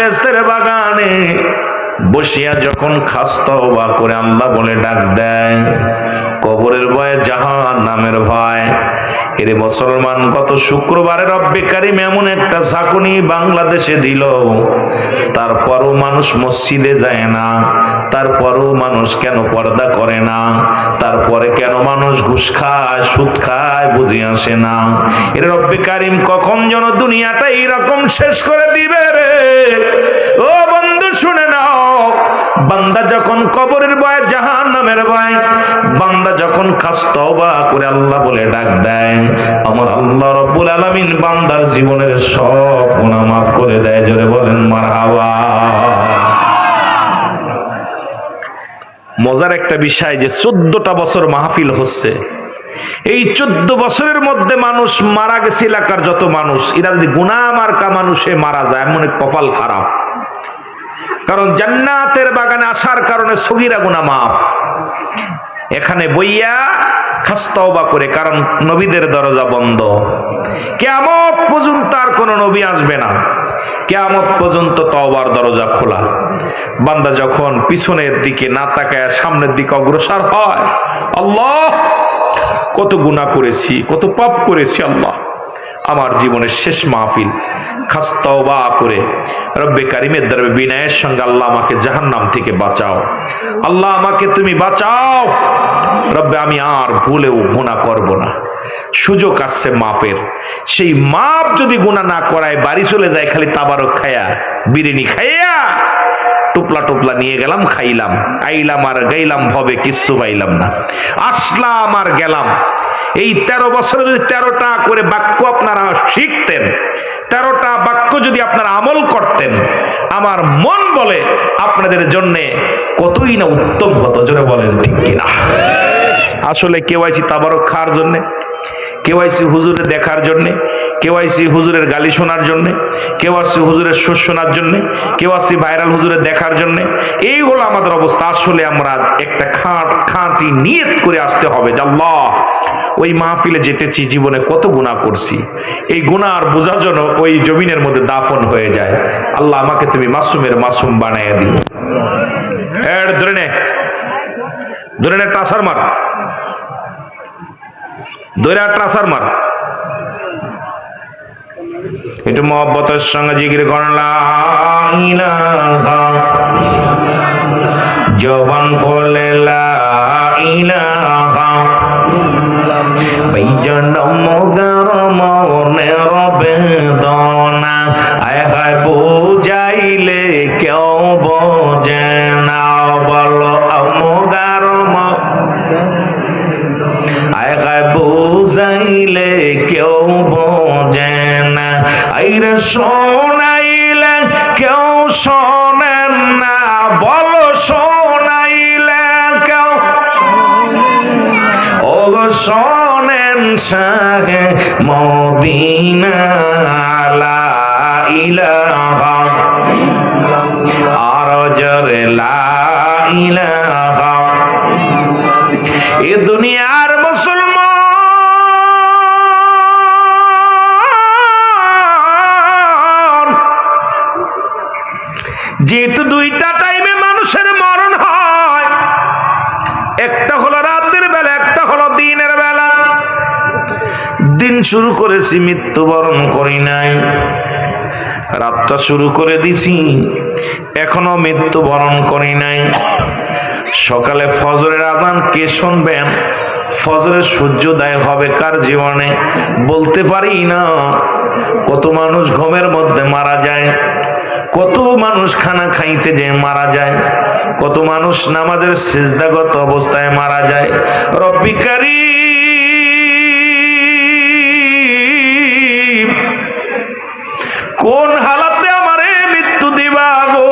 বেহেশতের বাগানে বসিয়া যখন খাস তওবা করে আল্লাহ বলে ডাক দেয়, কবরের ভয়, জাহান্নামের ভয়। এরে মুসলমান, গত শুক্রবারে রব্বে কারিম এমন একটা ঝাঁকুনি বাংলাদেশে দিল, তারপরও মানুষ মসজিদে যায় না, তারপরও মানুষ কেন পর্দা করে না, তারপরে কেন মানুষ ঘুষ খায়, সুদ খায়, বুঝে আসে না। এর রব্বে কারিম কখন যেন দুনিয়াটা এইরকম শেষ করে দিবে রে। ও বন্ধু শুনে নাও, বান্দা যখন কবরের ভয়, জাহান্নামের ভয়, বান্দা যখন খাস তওবা করে আল্লাহ বলে ডাক দেয়, আমার আল্লাহ রব্বুল আলামিন বান্দার জীবনের সব গুনাহ মাফ করে দেয়। জোরে বলেন মারহাবা। মজার একটা বিষয় যে 14টা বছর মাহফিল হচ্ছে, এই 14 বছরের মধ্যে মানুষ মারা গেছে, এলাকার যত মানুষ, এরা যদি গুনাহ মার্কা মানুষে মারা যায়, মনে কপাল খারাপ। কারণ জান্নাতের বাগানে আসার কারণে সগীরা গুনাহ মাফ। এখানে বইয়া খাস তওবা করে, কারণ নবীদের দরজা বন্ধ। কিয়ামত পর্যন্ত আর কোন নবী আসবে না, কিয়ামত পর্যন্ত তওবার দরজা খোলা। বান্দা যখন পিছনের দিকে না তাকায় সামনের দিকে অগ্রসর হয়, আল্লাহ কত গুনাহ করেছি, কত পাপ করেছি, আল্লাহ আমার জীবনের শেষ মাহফিল, খাস তওবা করে রব্বে কারিমের দরবারে বিনয়ের সঙ্গে, আল্লাহ আমাকে জাহান্নাম থেকে বাঁচাও, আল্লাহ আমাকে তুমি বাঁচাও রব্বে, আমি আর ভুলেও গুনাহ করব না। সুযোগ আসছে মাফের, সেই মাপ যদি গুনাহ না করায়, বাড়ি চলে যায় খালি তাবারক খায়া, বিরিয়ানি খাইয়া, টুপলা টুপলা নিয়ে গেলাম, খাইলাম, আইলাম আর গাইলাম, ভবে কিচ্ছু পাইলাম না, আসলাম আর গেলাম। এই 13 বছরে যদি 13টা করে বাক্য আপনারা শিখতেন, 13টা বাক্য যদি আপনারা আমল করতেন, আমার মন বলে আপনাদের জন্য কতই না উত্তম হতো। জোরে বলেন ঠিক কিনা? আসলে কেউ আইছি তাবারক খাওয়ার জন্য, কেউ আইছি হুজুরে দেখার জন্য, কেউ আইছি হুজুরের গালি শোনার জন্য, কেউ আসছে হুজুরের সুর শোনার জন্য, কেউ আসছে ভাইরাল হুজুরের দেখার জন্য। এই হলো আমাদের অবস্থা। আসলে আমরা একটা খাঁটি নিয়ত করে আসতে হবে যে আল্লাহ, ওই মাহফিলে যেতেছি, জীবনে কত গুনাহ করছি, এই গুনাহ আর বোঝার জন্য ওই জমিনের মধ্যে দাফন হয়ে যায়। আল্লাহ আমাকে তুমি মাসুমের মাসুম বানাইয়া দিও। ধরে নে, ধরে নে, টাসার মার, ধরে টাসার মার। একটু মহব্বতের সঙ্গে জিকির করেন, লা ইলাহা, জবান করলে লা ইলাহা, জনম গরম মনের বেদনা, আয় হায় বুঝাইলে কেউ বোঝে না, বলো আমগারম, আয় হায় বুঝাইলে কেউ বোঝে না, আইরে শোনাইলে কেউ শোনেন না, বলো শোনাইলে কেউ, ও শোনেন শাহে মদিনা, লা ইলাহা, আর জোরে লা ইলাহা। এ দুনিয়ার মুসলমান, যেহেতু 2টা টাইমে মানুষের মরণ হয়, একটা হলো রাতের বেলা, একটা হলো দিনের বেলা। দিন শুরু করেছি, মৃত্যুবরণ করি নাই, রাতটা শুরু করে দিছি, এখনো মৃত্যুবরণ করি নাই। সকালে ফজরের আযান কে শুনবেন? ফজরের সূর্যোদয় হবে কার জীবনে? বলতে পারি না। কত মানুষ ঘুমের মধ্যে মারা যায়, কত মানুষ খানা খাইতে যে মারা যায়, কত মানুষ নামাজের সিজদাগত অবস্থায় মারা যায়। রব্বি কারীম, কোন হালাতে আমারে মৃত্যু দিবা গো?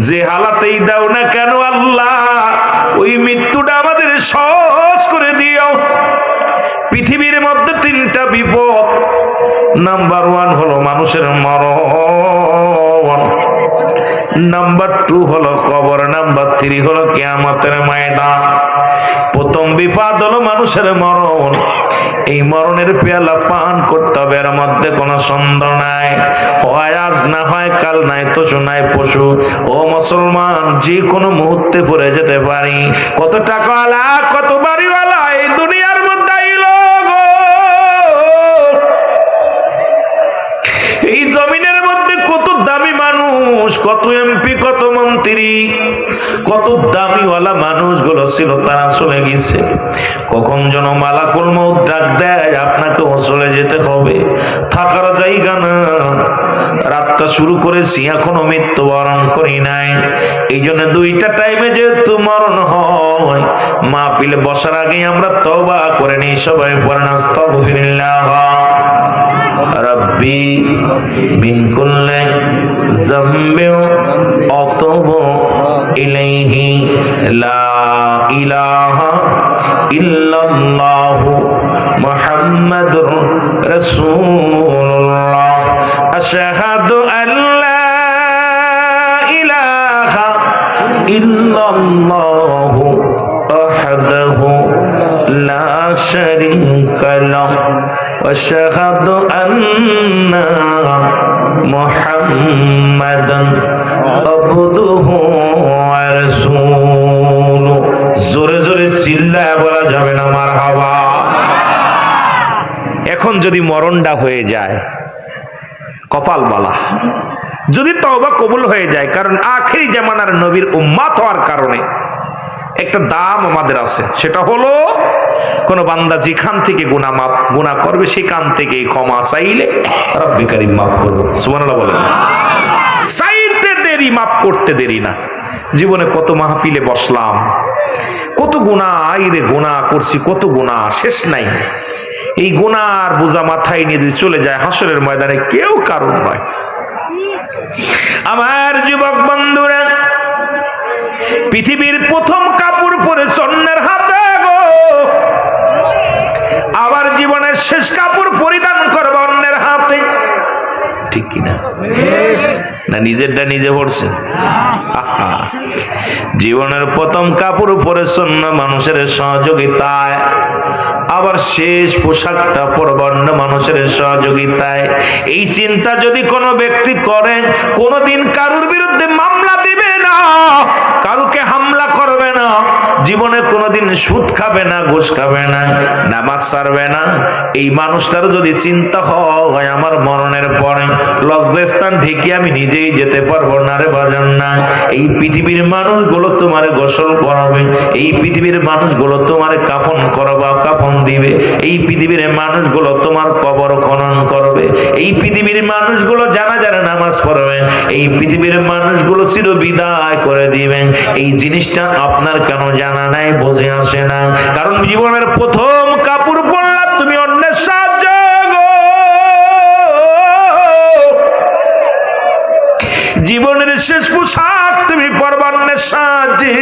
যে হালাতেই দাও না কেন আল্লাহ, ওই মৃত্যুটা আমাদের সহজ করে দিও। পৃথিবীর মধ্যে 3টা বিপদ। নাম্বার 1 হলো মানুষের মরণ, নাম্বার 2 হলো কবর, নাম্বার 3 হলো কিয়ামতের ময়দান। প্রথম বিপদ হলো মানুষের মরণ। এই মরণের পেয়ালা পান করতে হবে, এর মধ্যে কোনো সন্দেহ নাই। হয় আজ না হয় কাল, নাই তো শোনায় পশু। ও মুসলমান, যে কোনো মুহূর্তে পড়ে যেতে পারি। কত টাকাওয়ালা, কত বাড়িওয়ালা এই দুনিয়ার মধ্যে আইলো গো। এই জমিনের মধ্যে কত দামি মানুষ, কত এমপি, কত মন্ত্রী, কত দামিওয়ালা মানুষগুলো ছিল, তারা চলে গেছে। কখন যেন মালাকুল মউত ডাক দেয়, আপনাকেও চলে যেতে হবে, থাকার জায়গা না। রাতটা শুরু করেছি, এখনো মৃত্যুবরণ করি নাই। এই জন্য দুইটা টাইমে যেহেতু মরণ হয়, মাহফিলে বসার আগেই আমরা তওবা করে নিই। সবাই পড়েন আস্তাগফিরুল্লাহ রব্বি মিন কুল্লি যামবিন আতুবু ইলাইহি লা ইলাহা ইল্লাল্লাহু মুহাম্মাদুর রাসূলুল্লাহ আশহাদু আল্লা ইলাহা ইল্লাল্লাহু ওয়াহদাহু লা শারীকা লাহু واشهد ان محمدا عبده ورسوله জোরে জোরে চিল্লায় বলা যাবে না মারহাবা। এখন যদি মরণটা হয়ে যায়, কপাল বালা, যদি তওবা কবুল হয়ে যায়, কারণ আখেরি জামানার নবীর উম্মত হওয়ার কারণে একটা দাম আমাদের আছে, সেটা হলো কোন বান্দা যেখান থেকে গুনাহ করবে সেখান থেকে ক্ষমা চাইলে রব্বি কারীম মাফ করবে। সুবহানাল্লাহ বলেন। চাইতে দেরি, মাফ করতে দেরি না। জীবনে কত মাহফিলে বসলাম, কত গুনাহ, আইরে গুনাহ করছি, কত গুনাহ শেষ নাই। এই গুনার বোঝা মাথায় নিয়ে যদি চলে যায় হাসরের ময়দানে, কেউ কারণ নয়। আমার যুবক বন্ধুরা, পৃথিবীর প্রথম কাপড় পরে অন্যের হাতে গো, আবার জীবনের শেষ কাপড় পরিধান করবে অন্যের হাতে, ঠিক কিনা? না নিজেরটা নিজে পড়ছে? জীবনের প্রথম কাপড় পরে অন্য মানুষের সহযোগিতায়, আবার শেষ পোশাকটা পরবে অন্য মানুষের সহযোগিতায়। এই চিন্তা যদি কোনো ব্যক্তি করেন, কোনোদিন কারুর বিরুদ্ধে মামলা দিবে না, কারুকে হামলা করবে না, জীবনে কোনোদিন সুদ খাবে না, ঘুষ খাবে না, নামাজ ছাড়বে না, এই মানুষটার যদি চিন্তা হয় আমার মরণের পরে লজ্জাস্থান ঢেকে আমি নিজেই যেতে পারবো না রে বাজান না, এই পৃথিবীর মানুষগুলো তোমারে গোসল করাবে, এই পৃথিবীর মানুষগুলো তোমারে কাফন করবা, কাফন দিবে, এই পৃথিবীর মানুষগুলো তোমার কবর খনন করবে, এই পৃথিবীর মানুষগুলো জানাজার নামাজ পড়বে, এই পৃথিবীর মানুষগুলো চির বিদায় করে দিবেন। এই জিনিসটা আপনার কেন জানা নাই, বুঝে আসে না? কারণ জীবনের প্রথম কাপড় পরলা তুমি অন্যের সাহায্য, জীবনের শেষ পোশাক তুমি পরবা অন্যের সাহায্যে।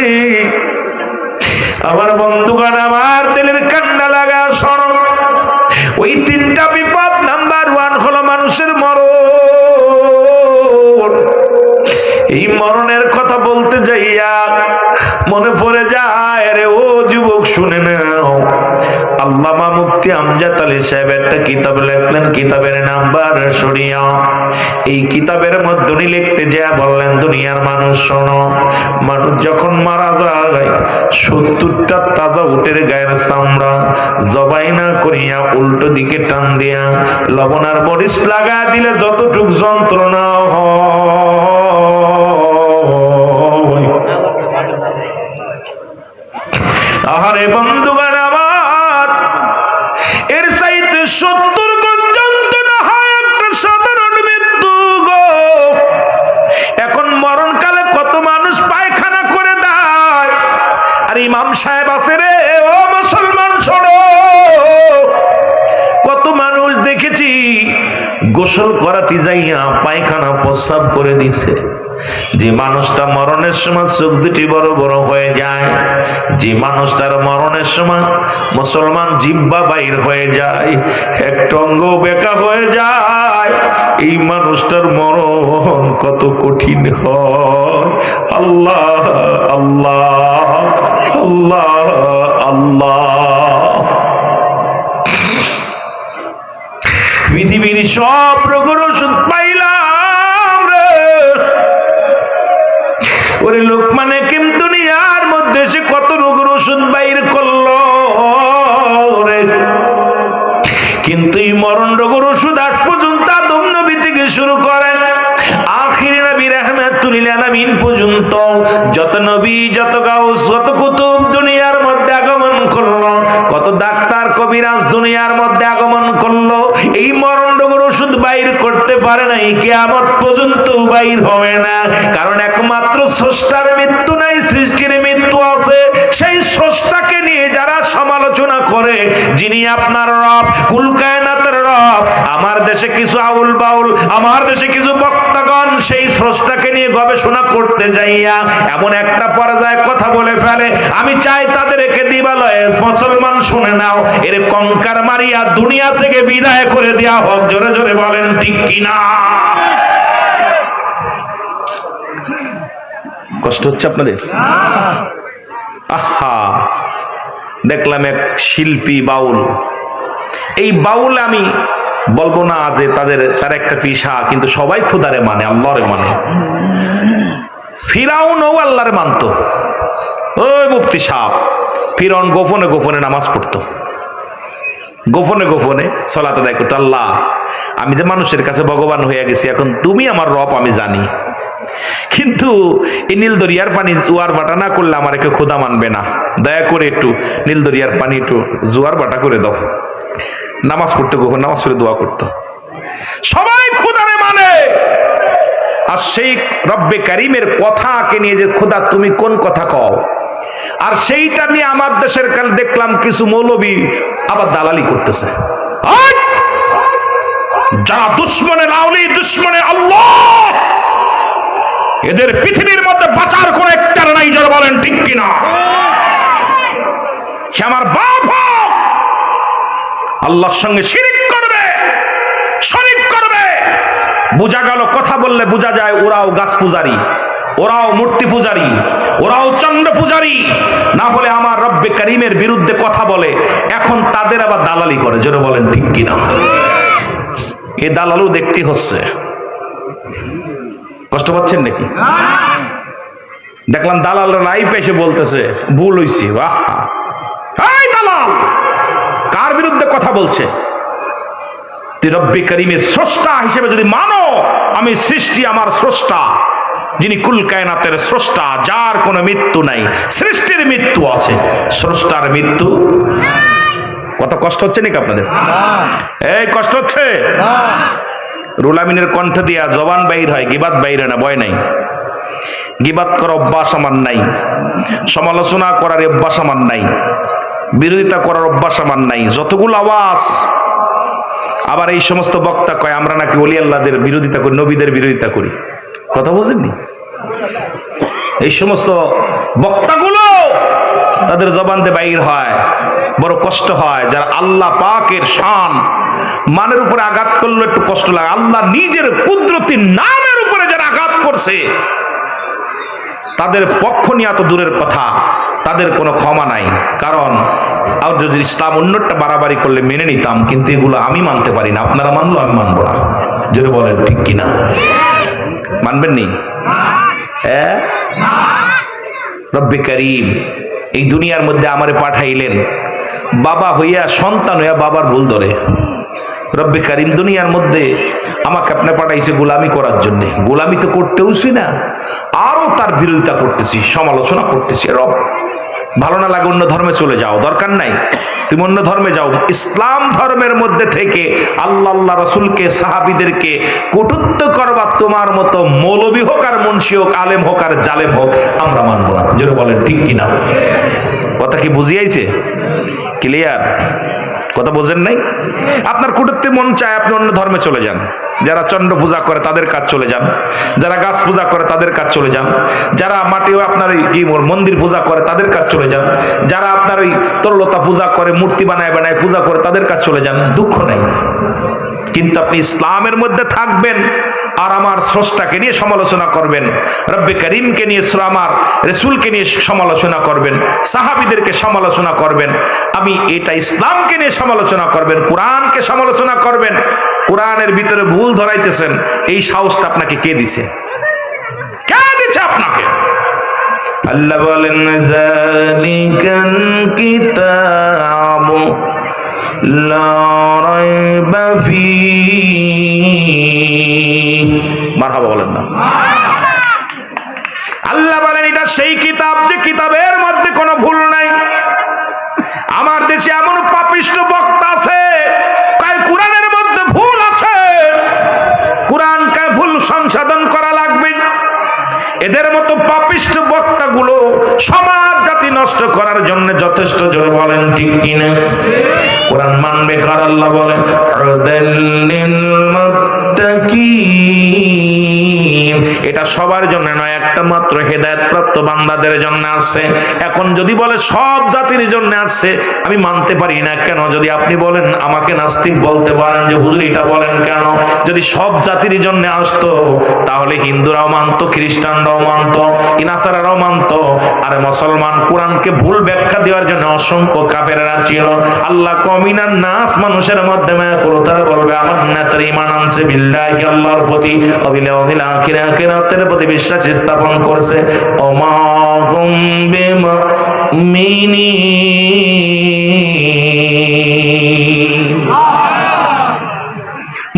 আমার বন্ধুগণ, আমার দিলের কান্না লাগা শোনো, ওই তিনটা বিপদ, নাম্বার 1 হলো মানুষের মরণ। এই মরণের কথা বলতে যাইয়া মনে পড়ে যায়, রে ও যুবক শুনে নাও, আল্লামা মুফতি আমজাদ আলী সাহেব একটা কিতাব লিখলেন, কিতাবের নাম্বার শরিয়া। এই কিতাবের মধ্যে উনি লিখতে যা বললেন, দুনিয়ার মানুষ শোনো, মানুষ যখন মারা যায় 70টা তাজা উটের গায়ের চামড়া জবাই না করিয়া উল্টো দিকে টান দিয়া লবণ আর মরিচ লাগা দিলে যতটুক যন্ত্রণা হয়, আহারে বন্ধুগণ আমার, এর চাইতে 70 গুণ যন্ত্রণা হয় একটা সাধারণ মৃত্যু গো। এখন মরণকালে কত মানুষ পায়খানা করে দেয়, আর ইমাম সাহেব আছে রে, ও মুসলমান শোনো, কত মানুষ দেখেছি গোসল করাতে যাইয়া পায়খানা প্রস্রাব করে দিছে। যে মানুষটা মরণের সময় চোখ দুটি বড় বড় হয়ে যায়, যে মানুষটার মরণের সময় মুসলমান জিহ্বা বাইর হয়ে যায়, একটা অঙ্গ বেঁকা হয়ে যায়, এই মানুষটার মরণ কত কঠিন হয়। আল্লাহ আল্লাহ আল্লাহ আল্লাহ। সব রোগের ওষুধ পাইলাম রে। ওরে লোকমান হাকিম দুনিয়ার মধ্যে সে কত রোগের ওষুধ বাইর করলো রে, কিন্তু এই মরণ রোগের ওষুধ আজ পর্যন্ত আদম নবী থেকে শুরু করেন আখির নবী রাহমাতুল লিল আলামিন পর্যন্ত যত নবী, যত গাউস, যত কুতুব দুনিয়ার মধ্যে আগমন করলো, কত ডাক্তার কবিরাজ দুনিয়ার মধ্যে আগমন করলো, এই মরণ রোগের ওষুধ বাইর করতে পারে নাই, কিয়ামত পর্যন্ত বাইর হবে না। কারণ একমাত্র স্রষ্টার মৃত্যু নাই, সৃষ্টির মৃত্যু আছে। সেই স্রষ্টাকে নিয়ে যারা সমালোচনা করে, যিনি আপনার রব, কুল কায়নাতের রব, আমার দেশে কিছু আউল বাউল, আমার দেশে কিছু বক্তাগণ সেই স্রষ্টাকে নিয়ে গবেষণা করতে যাইয়া এমন একটা পর্যায়ে কথা বলে ফেলে, আমি চাই তাদের একে দিবালয়ে মুসলমান শুনে নাও, এর কঙ্কার মারিয়া দুনিয়া থেকে বিদায় করে দেয়া হোক। জোরে জোরে বলেন ঠিক কিনা? কষ্ট হচ্ছে আপনাদের? আহা, দেখলাম এক শিল্পী বাউল, এই বাউল আমি বলবো না যে তার একটা পেশা, কিন্তু সবাই খোদারে মানে, আল্লাহরে মানে। ফিরাউনও আল্লাহরে মানত। ওই মুফতি সাহেব, ফিরাউন গোপনে গোপনে নামাজ পড়তো, গোপনে গোপনে সালাত আদায় করতো। আল্লাহ, আমি যে মানুষের কাছে ভগবান হয়ে গেছি, এখন তুমি আমার রব আমি জানি, কিন্তু এই নীল দরিয়ার পানি জোয়ার বাটা না করলে আমার একে খোদা মানবে না, দয়া করে একটু নীল দরিয়ার পানি একটু জোয়ার বাটা করে দাও। নামাজ পড়তে, গোপন নামাজ পড়ে দোয়া করতো। সবাই খোদারে মানে। আর সেই রব্বে কারিমের কথাকে নিয়ে যে খোদা তুমি কোন কথা কও, আর সেইটা নিয়ে আমার দেশের কাল দেখলাম কিছু মৌলবী আবার দালালি করতেছে। যারা দুশ্মনের আউলি, দুশ্মনের আল্লাহ, এদের পৃথিবীর মধ্যে বাঁচার কোন একটা নাই। যারা বলেন ঠিক কিনা? সে আমার বাপ হোক, আল্লাহর সঙ্গে শিরিক করবে, শরীক করবে। বোঝা গেল, কথা বললে বোঝা যায় ওরাও গাছ পূজারি, ওরাও মূর্তি পূজারি, ওরাও চন্দ্র পূজারি। না হলে আমার রব্বে কারিমের বিরুদ্ধে কথা বলে, এখন তাদের আবার দালালি করে। যারা বলেন ঠিক কিনা? এই দালালও দেখতে হচ্ছে। কষ্ট পাচ্ছেন নাকি? দেখলাম দালালরা লাইফ এসে বলতেছে ভুল হইছে। বাহ, এই দালাল কার বিরুদ্ধে কথা বলছে? তুই রব্বে কারিমের স্রষ্টা হিসেবে যদি মানো, আমি সৃষ্টি, আমার স্রষ্টা, যিনি কুল কায়নাতের স্রষ্টা, যার কোনো মৃত্যু নাই, সৃষ্টির মৃত্যু আছে, স্রষ্টার মৃত্যু। কত কষ্ট হচ্ছে নাকি আপনাদের? এই কষ্ট হচ্ছে? রুল আমিনের কণ্ঠ দিয়া জবান বাইর হয়, গিবাত বাইর হয় না, ভয় নাই। গিবাত করার অভ্যাস আমার নাই, সমালোচনা করার অভ্যাস আমার নাই, বিরোধিতা করার অভ্যাস আমার নাই। যতগুলো আওয়াজ, আবার এই সমস্ত বক্তা কয় আমরা নাকি ওলি আল্লাহদের বিরোধিতা করি, নবীদের বিরোধিতা করি। কথা বুঝেননি? এই সমস্ত বক্তাগুলো তাদের জবান দিয়ে বাইর হয়, বড় কষ্ট হয়। যারা আল্লাহ পাকের শান মানের উপরে আঘাত করলে একটু কষ্ট লাগে। আল্লাহ নিজের কুদরতি নামের উপরে যারা আঘাত করছে, তাদের পক্ষ নিয়ে এত দূরের কথা, তাদের কোনো ক্ষমা নাই। কারণ আর যদি ইসলাম অন্যটা বাড়াবাড়ি করলে মেনে নিতাম, কিন্তু এগুলো আমি মানতে পারি না। আপনারা মানলো, আমি মানবো না। যদি বলেন ঠিক কিনা? মানবেন নি? রব্বে কারীম এই দুনিয়ার মধ্যে আমারে পাঠাইলেন, বাবা হইয়া সন্তান হইয়া বাবার ভুল ধরে। রব্বে কারীম দুনিয়ার মধ্যে আমাকে আপনি পাঠাইছে গোলামি করার জন্য। গোলামি তো করতেওছি না, আরো তার বিরোধিতা করতেছি, সমালোচনা করতেছি। রব, ভালো না লাগে অন্য ধর্মে চলে যাও, দরকার নাই, তুমি অন্য ধর্মে যাও। ইসলাম ধর্মের মধ্যে থেকে আল্লাহ আল্লাহ রসুলকে, সাহাবীদেরকে কটূক্ত করবা, তোমার মতো মৌলবী হোক আর মুন্সি হোক, আলেম হোক আর জালেম হোক, আমরা মানবো না। যেন বলেন ঠিক কিনা? কথা কি বুঝিয়েছে? ক্লিয়ার? কথা বোঝেন নাই? আপনার কটূক্তি মন চায়, আপনি অন্য ধর্মে চলে যান। যারা চন্দ্র পূজা করে তাদের কাজ চলে যান, যারা গাছ পূজা করে তাদের কাজ চলে যান, যারা মাটিও আপনার ওই কি মন্দির পূজা করে তাদের কাজ চলে যান, যারা আপনার ওই তরলতা পূজা করে, মূর্তি বানায় বানায় পূজা করে তাদের কাজ চলে যান, দুঃখ নাই। কিন্তু আপনি ইসলামের মধ্যে থাকবেন আর আমার স্রষ্টাকে নিয়ে সমালোচনা করবেন, রব্বে কারীমকে নিয়ে, আমার রাসূলকে নিয়ে সমালোচনা করবেন, সাহাবীদেরকে সমালোচনা করবেন। আমি এটা ইসলামকে নিয়ে সমালোচনা করবেন, কোরআনকে সমালোচনা করবেন, কোরআনের ভিতরে ভুল ধরাইতেছেন, এই সাহসটা আপনাকে কে দিছে? কে দিছে আপনাকে? আল্লাহ বলেন যালিকাল কিতাবু লা রাইবা ফীহি। মারহাবা বলেন না। আল্লাহ বলেন এটা সেই কিতাব যে কিতাবের মধ্যে কোনো ভুল নাই। আমার দেশে এমন পাপিষ্ট বক্তা আছে কয় কোরআনের মধ্যে ভুল আছে, কোরআনকে ভুল সংশোধন করা লাগবে। এদের মতো পাপিষ্ট বক্তাগুলো সমাজ জাতি নষ্ট করার জন্য যথেষ্ট। জোরে বলেন ঠিক কিনা? কোরআন মানবে কার? আল্লাহ বলেন হুদাল্লিল মুত্তাকিন। এটা সবার জন্য নয়, একটা মাত্র হেদায়েত প্রাপ্ত বান্দাদের জন্য আছে। এখন যদি বলে সব জাতির জন্য আছে, আমি মানতে পারি না। কেন? যদি আপনি বলেন আমাকে নাস্তিক বলতে পারেন যে হুজুর এটা বলেন কেন? যদি সব জাতির জন্য আসতো তাহলে হিন্দুরাও মানতো, খ্রিস্টানরাও মানতো, নাসারারাও মানতো। আর মুসলমান কোরআনকে ভুল ব্যাখ্যা দেওয়ার জন্য অসংখ্য কাফেররা ছিল। আল্লাহ কমিনান নাস, মানুষের মধ্যে মায়া করো, তারা বলবে আমার না তার ঈমান আনছে বিল্লাহি, আল্লাহর প্রতি, ওয়াবিল আখিরাতের প্রতি বিশ্বাস স্থাপন করছে। ওমা হুম বিমুমিনিন।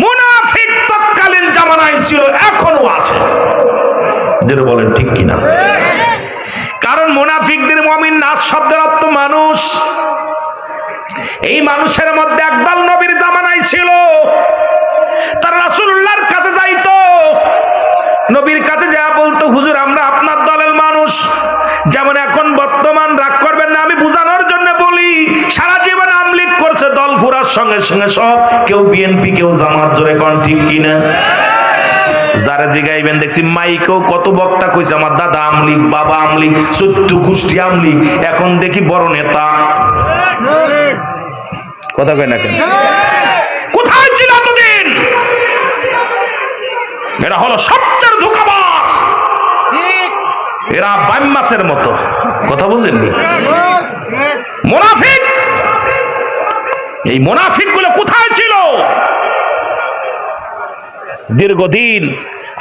মুনাফিক তৎকালীন জামানায় ছিল, এখনো আছে। যেটা বলেন ঠিক কিনা? কারণ মুনাফিকদের মুমিন নাস শব্দের অর্থ মানুষ। এই মানুষের মধ্যে একদল নবীর জামানায় ছিল, তারা রাসূলুল্লাহর কাছে যাইতো, নবীর কাছে যা বলতো হুজুর আমরা আপনার দলের মানুষ। যেমন এখন বর্তমান, রাগ করবেন না আমি বুঝানোর জন্য বলি, সারা জীবন আমলিগ করছে, দল ঘোরার সঙ্গে সঙ্গে সব, কেউ বিএনপি কেউ জামাত। জোরে কোন ঠিক কিনা? যারা জিগাইবেন দেখছি মাইকেও কত বক্তা কইছে আমার দাদা আমলিগ, বাবা আমলিগ, 14 গোষ্ঠী আমলিগ। এখন দেখি বড় নেতা। কথা কয় না কেন? কোথায় ছিল এতদিন? এরা হলো সবচেয়ে ধোঁকাবাজ, এরা বাইমাসের মতো। কথা বুঝেননি? মুনাফিক। এই মুনাফিক গুলো কোথায় ছিল? দীর্ঘদিন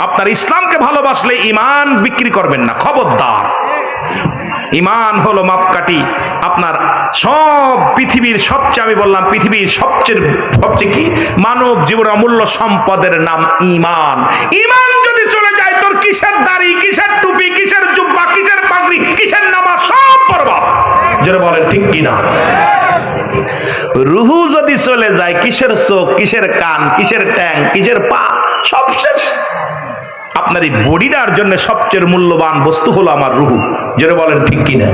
আপনার ইসলামকে ভালোবাসলে ঈমান বিক্রি করবেন না, খবরদার। ঈমান হলো মাপকাঠি। আপনার সব পৃথিবীর সবচেয়ে, আমি বললাম পৃথিবীর সবচেয়ে কি মানব জীবনের অমূল্য সম্পদের নাম ঈমান। ঈমান যদি চলে যায়, তোর কিসের দাড়ি, কিসের টুপি, কিসের জুব্বা, কিসের পাগড়ি, কিসের নামাজ, সব বরবাদ। যারা বলেন ঠিক কিনা? রুহু যদি চলে যায়, কিসের চোখ, কিসের কান, কিসের ট্যাং, কিসের পা, সব শেষ। আপনার এই বডিটার জন্য সবচেয়ে মূল্যবান বস্তু হলো আমার রুহু। যারা বলেন ঠিক কিনা?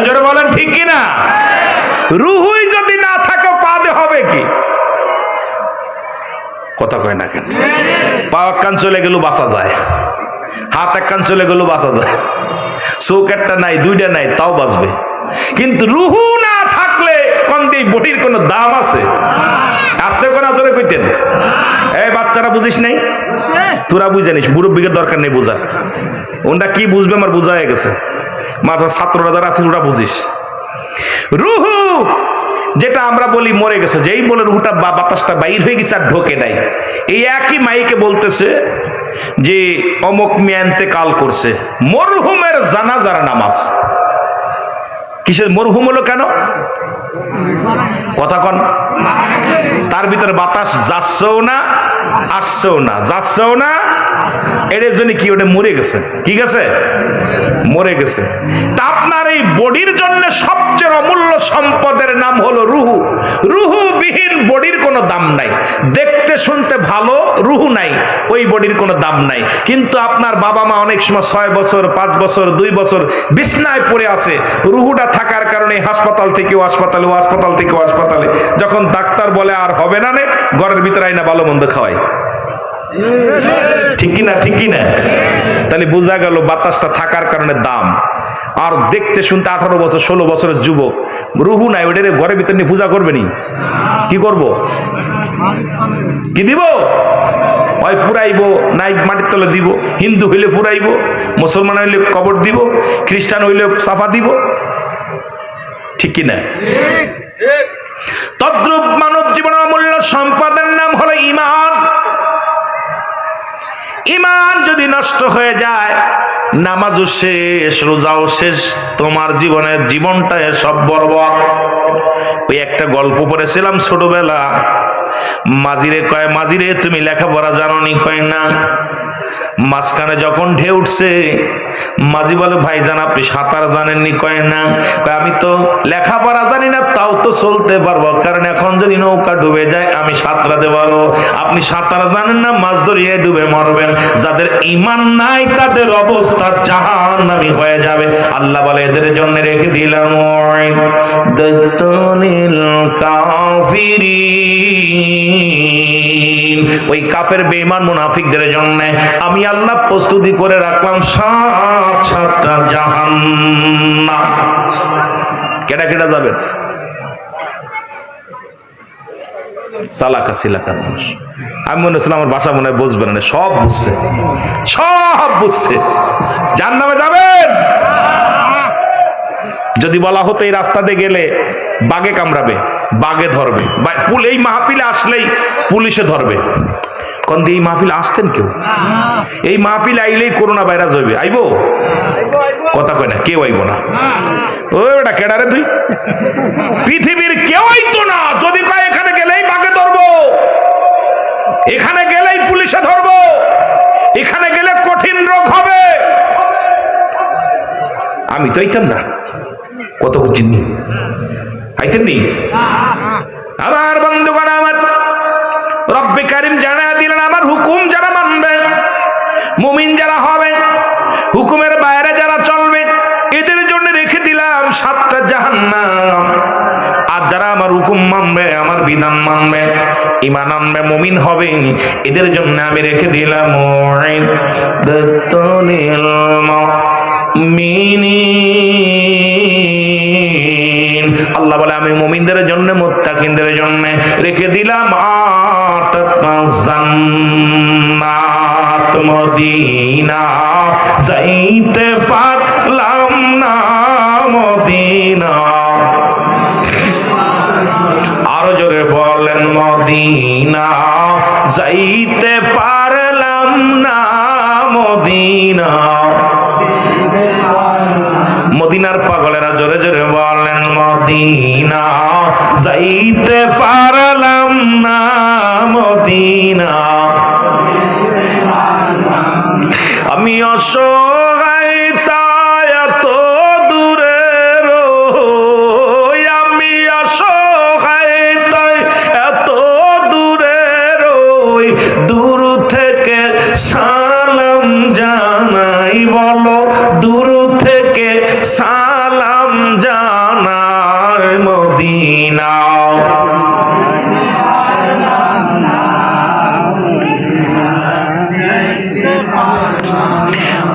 যারা বলেন ঠিক কিনা? রুহুই যদি না থাকে পা দিয়ে হবে কি? কথা কয় না কেন? পা এক কান চলে গেল বাঁচা যায়, হাত এক কান চলে গেল বাঁচা যায়, চোখ একটা নাই, দুইটা নাই, তাও বাঁচবে। কিন্তু রুহু না থাকলে কোন দিয়ে বডির কোনো দাম আছে? আসতে কোন আজরে কইতেন এই বাচ্চারা বুঝিস নাই, তোরা বুঝে নিস, মুরব্বীর দরকার নেই বোঝার। ওনটা কি বুঝবে আমার বোঝা হয়ে গেছে। মাথা ছাত্ররা যারা আছে ওরা বুঝিস। রুহু যেটা আমরা বলি মরে গেছে, যেই বলে রুহুটা বাতাসটা বাইর হয়ে গেছে আর ঢোকে নাই, এই একই মাইকে বলতেছে যে অমুক মিয়া ইন্তেকাল করছে, মরহুমের জানাজার নামাজ। কিসের মরহুম হলো কেন? কথা কন। তার ভিতরে বাতাস যাচ্ছেও না, আসছেও না, যাচ্ছেও না, এর জন্য কি ওটা মরে গেছে। কি গেছে? মরে গেছে। তা আপনার এই বডির জন্য সবচেয়ে অমূল্য সম্পদের নাম হলো রুহু। রুহু বিহীন বডির কোনো দাম নাই। দেখতে শুনতে ভালো, রুহু নাই, ওই বডির কোনো দাম নাই। কিন্তু আপনার বাবা মা অনেক সময় 6 বছর, 5 বছর, 2 বছর বিছনায় পড়ে আছে, রুহুটা থাকার কারণে হাসপাতাল থেকে হাসপাতালে, হাসপাতাল থেকে হাসপাতালে, যখন ডাক্তার বলে আর হবে না, ঘরের ভিতরে আইনা ভালো মন্দ খাওয়ায়। ঠিক কিনা? ঠিক কিনা? তাহলে বোঝা গেল বাতাসটা থাকার কারণে দাম। আর দেখতে শুনতে 18 বছর 16 বছরের যুবক, রুহু নাই, ওটার ঘরের ভিতরে নিয়ে পূজা করবে নি? কি করব? কি দিব? হয় পুরাইব, নাই মাটির তলে দিব। হিন্দু হইলে পুরাইব, মুসলমান হইলে কবর দিব, খ্রিস্টান হইলে সাফা দিব। ঠিক কিনা? তদ্রূপ মানব জীবনের অমূল্য সম্পদের নাম হলো ঈমান। ঈমান যদি নষ্ট হয়ে যায়, নামাজও শেষ, রোজাও শেষ, তোমার জীবনের জীবনটা সব বরবাদ। ওই একটা গল্প পড়েছিলাম ছোটবেলা, মাঝিরে কয়, মাঝিরে তুমি লেখাপড়া জানোনি? কয় না। মাঝখানে যখন ঢেউ উঠছে, মাঝি বলে, ভাইজান আপনি সাঁতার জানেননি? কয় না। কয় আমি তো লেখাপড়া জানি না, তাও তো চলতে পারবো, কারণ এখন যদি নৌকা ডুবে যায় আমি সাঁতরাতে পারবো। আপনি সাঁতার জানেন না, মাছ ধরিয়ে ডুবে মরবেন। যাদের ঈমান নাই তাদের অবস্থা জাহান্নামী হয়ে যাবে। আল্লাহ বলে, এদের জন্য রেখে দিলাম ওই কাফের বেঈমান মুনাফিকদের জন্য আমি আল্লাহ প্রস্তুতি করে রাখলাম 7টা জাহান্নাম। কেডা কেডা যাবেন? চালাকা সিলাকার মানুষ। আমি মনে হচ্ছিল আমার বাসা মনে হয় বুঝবে না, সব বুঝছে, সব বুঝছে। জাহান্নামে যাবেন। যদি বলা হতো এই রাস্তা দিয়ে গেলে বাঘে কামড়াবে, বাঘে ধরবে, এই মাহফিলে আসলেই পুলিশে ধরবে, কোন দিয়ে এই মাহফিলে আসতেন কেউ? এই মাহফিলে আইলেই করোনা ভাইরাস হইবে, আইবো? কথা কয় না, কেউ আইবো না। ওই বেটা কেডারে তুই? পৃথিবীর কেউ আইতো না যদি কয় এখানে গেলেই বাঘে ধরবো, এখানে গেলেই পুলিশে ধরবো, এখানে গেলে কঠিন রোগ হবে। আমি তো আইতাম না, কত চিনি আইতেন নি। আমার বন্ধুগণ, আমার রব্বে কারিম জানা দিলেন, আমার হুকুম যারা মানবে, মুমিন যারা হবে, হুকুমের বাইরে যারা চলবে, এদের জন্য রেখে দিলাম 7টা জাহান্নাম। আর যারা আমার হুকুম মানবে, আমার বিধান মানবে, ঈমান আনবে, মুমিন হবে, এদের জন্য আমি রেখে দিলাম আল্লাহ বলে, আমি মুমিনদের জন্য, মুত্তাকিনদের জন্য রেখে দিলাম 8টা জান্নাত। মদিনা যাইতে পারলাম না, মদিনা। আরো জোরে বলেন, মদিনা যাইতে পারলাম না, মদিনা। মদিনার পাগলেরা জোরে জোরে বলেন, মদিনা যাইতে পারলাম না, মদিনা। আমি অসহায় তাই এত দূরে রই, আমি অসহায় তাই এত দূরে রই, দূর থেকে সালাম জানাই, বলো দূর থেকে সালাম জানাই, মদিনা।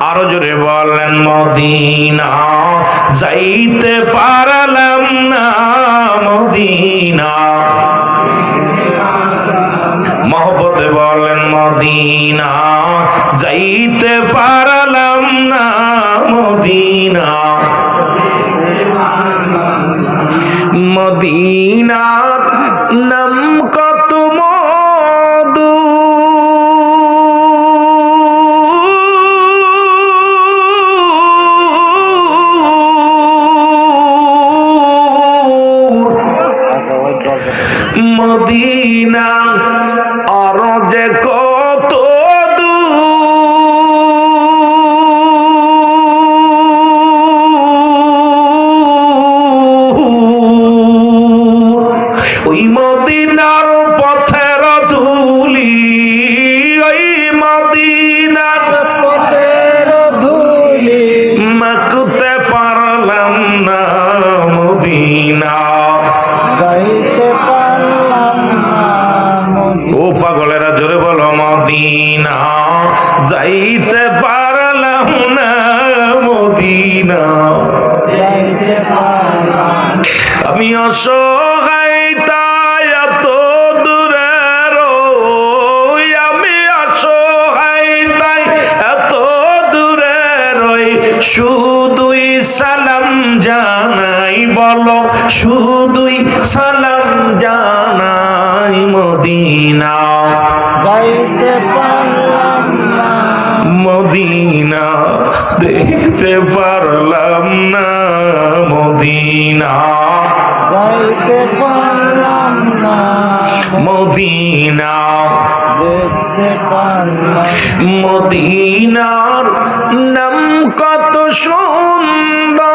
আরো জোরে বলেন, মদিনা যাইতে পারলাম না, মদিনা। মহব্বতে বলেন, মদিনা যাইতে পারলাম না, মদিনা। মদিনার নাম কত মধু, মদিনা আর যে কত ওই মদিনার পথের ধুলি, ওই মদিনার পথের ধুলি মাখতে পারলাম না, মদিনা যাইতে পারলাম না। ও পাগলেরা জোরে বলো, মদিনা যাইতে পারলাম না, মদিনা। আমি অসহায় তাই এত দূরে রই, আমি অসহায় তাই এত দূরে রই, শুধুই সালাম জানাই, বলো শুধুই সালাম জানাই, মদিনা দেখতে পারলাম না, মদিনা যাইতে পারলাম না, মদিনা দেখতে পারলাম। মদিনার নাম কত সুন্দর,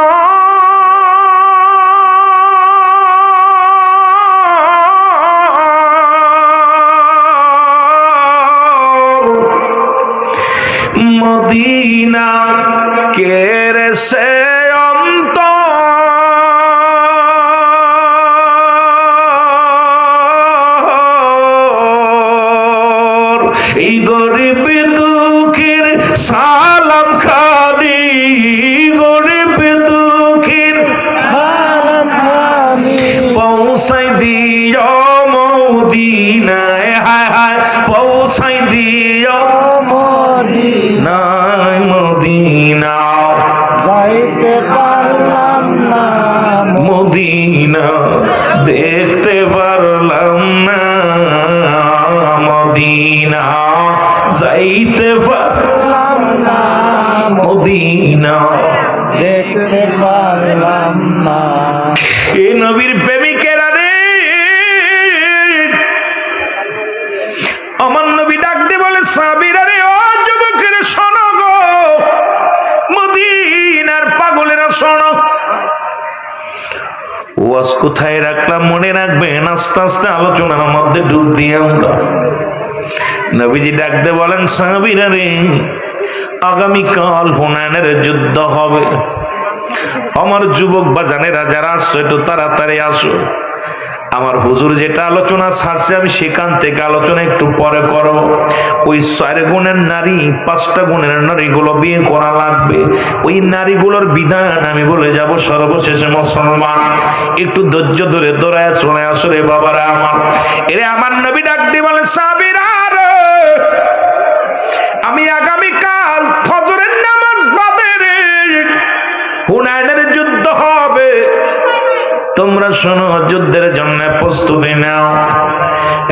মদিনা কেরে সে অন্তর, এই গরিব দুঃখের সালাম খানি, গরিব দুঃখের সালাম খানি পৌঁছাই দিও মদিনায়, হায় হায় পৌঁছাই দিও মদিনায়, মদিনা যাইতে পারলাম না, মদিনা দেখতে পারলাম না, মদিনা যাইতে পারলাম না, মদিনা। দেখতে পারলাম না। এই নবীর প্রেমিকেরা রে, আমার নবী ডাক দিয়ে বলে সাহাবীরা রে, ও যুবকেরা শোনো গো, মদিনার পাগলেরা শোনো। ওয়াজ কোথায় রাখলাম মনে রাখবেন, আস্তে আস্তে আলোচনার মধ্যে ডুব দিয়ে আমরা। নবীজি ডাক দিয়ে বলেন সাহাবীরা রে, আগামীকাল হুনাইনের যুদ্ধ হবে। আমার যুবক বাজানেরা যারা আসছো একটু তাড়াতাড়ি আসো। আমার হুজুর যেটা আলোচনা ছাড়ছে আমি সেখান থেকে আলোচনা একটু পরে করব। ওই 4 গুণের নারী 5টা গুণের নারীগুলো বিয়ে করা লাগবে, ওই নারীগুলোর বিধান আমি বলে যাব সর্বশেষে। মুসলমান একটু ধৈর্য ধরে দৌড়ায় চলে আসো রে বাবারা আমার। এরে আমার নবী ডাক দিয়ে বলে সাহাবীরা রে, আমি আগামীকাল ফজরের নামাজ বাদে রে হুনাইনের যুদ্ধ হবে, তোমরা শোনো, যুদ্ধের জন্য প্রস্তুতি নাও।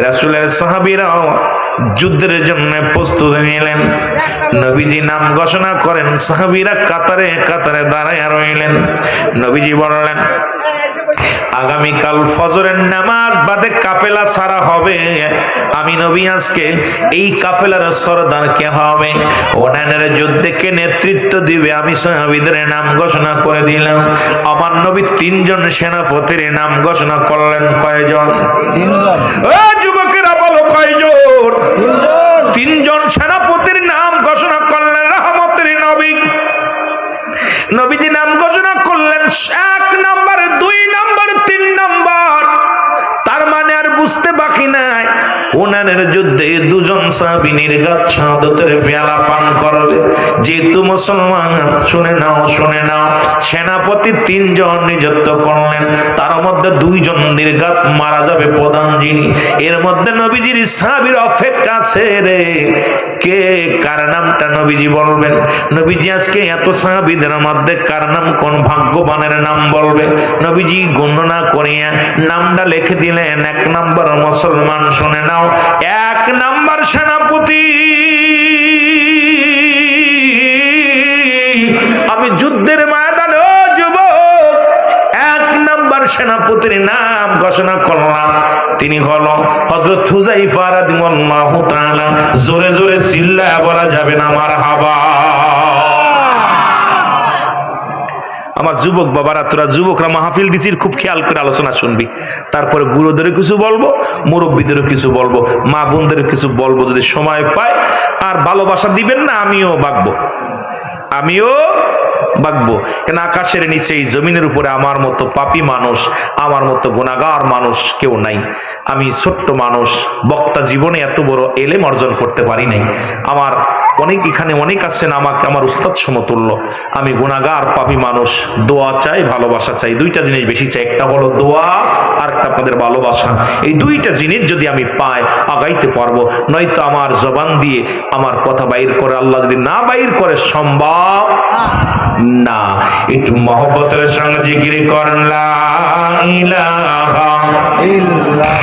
রাসূলের সাহাবীরাও যুদ্ধের জন্য প্রস্তুতি নিলেন। নবীজি নাম ঘোষণা করেন, সাহাবীরা কাতারে কাতারে দাঁড়ায় রইলেন। নবীজি বললেন আগামীকাল ফজরের নামাজ বাদে কাফেলা ছাড়া হবে। আমি নবী আজকে এই কাফেলার সরদার কে হবে, হুনাইনের যুদ্ধে কে নেতৃত্ব দিবে, আমি সাহাবীদের নাম ঘোষণা করে দিলাম। আমার নবী 3 জন সেনাপতির নাম ঘোষণা করলেন। কয়জন? 3 জন। ও যুবকেরা বলো কয়জন? 3 জন সেনাপতির নাম ঘোষণা করলেন রহমতের নবী। নবীজি নাম ঘোষণা করলেন 1 নাম্বার, 2 নাম্বার, 3 নাম্বার। তার মানে আর বুঝতে বাকি নাই, হুনাইনের যুদ্ধে 2 জন সাহাবী নির্ঘাত শাহাদাতের পেয়ালা পান করবে। যেহেতু মুসলমান, শুনে নাও শুনে নাও, সেনাপতি 3 জন নিযুক্ত করলেন, তার মধ্যে 2 জন নির্ঘাত মারা যাবে প্রধান যিনি। এর মধ্যে নবীজির সাহাবীর অপেক্ষা আছে রে, কে কার নামটা নবীজি বলবেন। নবীজি আজকে এত সাহাবীদের মধ্যে কার নাম, কোন ভাগ্যবানের নাম বলবে। নবীজি গণনা করিয়া নামটা লিখে দিলেন। 1 নাম্বার মুসলমান, শুনে নাও, 1 নাম্বার সেনাপতি, আমি যুদ্ধের ময়দানে ও যুবক 1 নাম্বার সেনাপতির নাম ঘোষণা করলাম। তিনি হলো হযরত হুযায়ফা রাদিয়াল্লাহু তাআলা। জোরে জোরে চিল্লায়া বলা যাবে না মারহাবা। আমার যুবক বাবারা, তোরা যুবকরা মাহফিল দিছিস, খুব খেয়াল করে আলোচনা শুনবি। তারপরে গুরুদেরও কিছু বলবো, মুরব্বীদেরও কিছু বলবো, মা বোনদেরও কিছু বলবো, যদি সময় পায়। আর ভালোবাসা দিবেন না, আমিও বাঁকবো, আমিও বাঁকবো। কেন আকাশের নিচে এই জমিনের উপরে আমার মতো পাপী মানুষ, আমার মতো গুনাহগার মানুষ কেউ নাই। আমি ছোট্ট মানুষ, বক্তা জীবনে এত বড় এলেম অর্জন করতে পারি নাই। আমার অনেক এখানে অনেক আছেন আমাকে আমার উস্তাদ সমতুল্য। আমি গুনাহগার পাপী মানুষ। দোয়া চাই, ভালোবাসা চাই, 2টা জিনিস বেশি চাই। একটা হলো দোয়া, আর একটা আপনাদের ভালোবাসা। এই 2টা জিনিস যদি আমি পাই, আগাইতে পারবো। নয়তো আমার জবান দিয়ে আমার কথা বাইর করে আল্লাহ যদি না বাইর করে সম্ভব না, একটু মহব্বতের সঙ্গে জিকির করেন লা ইলাহা ইল্লাল্লাহ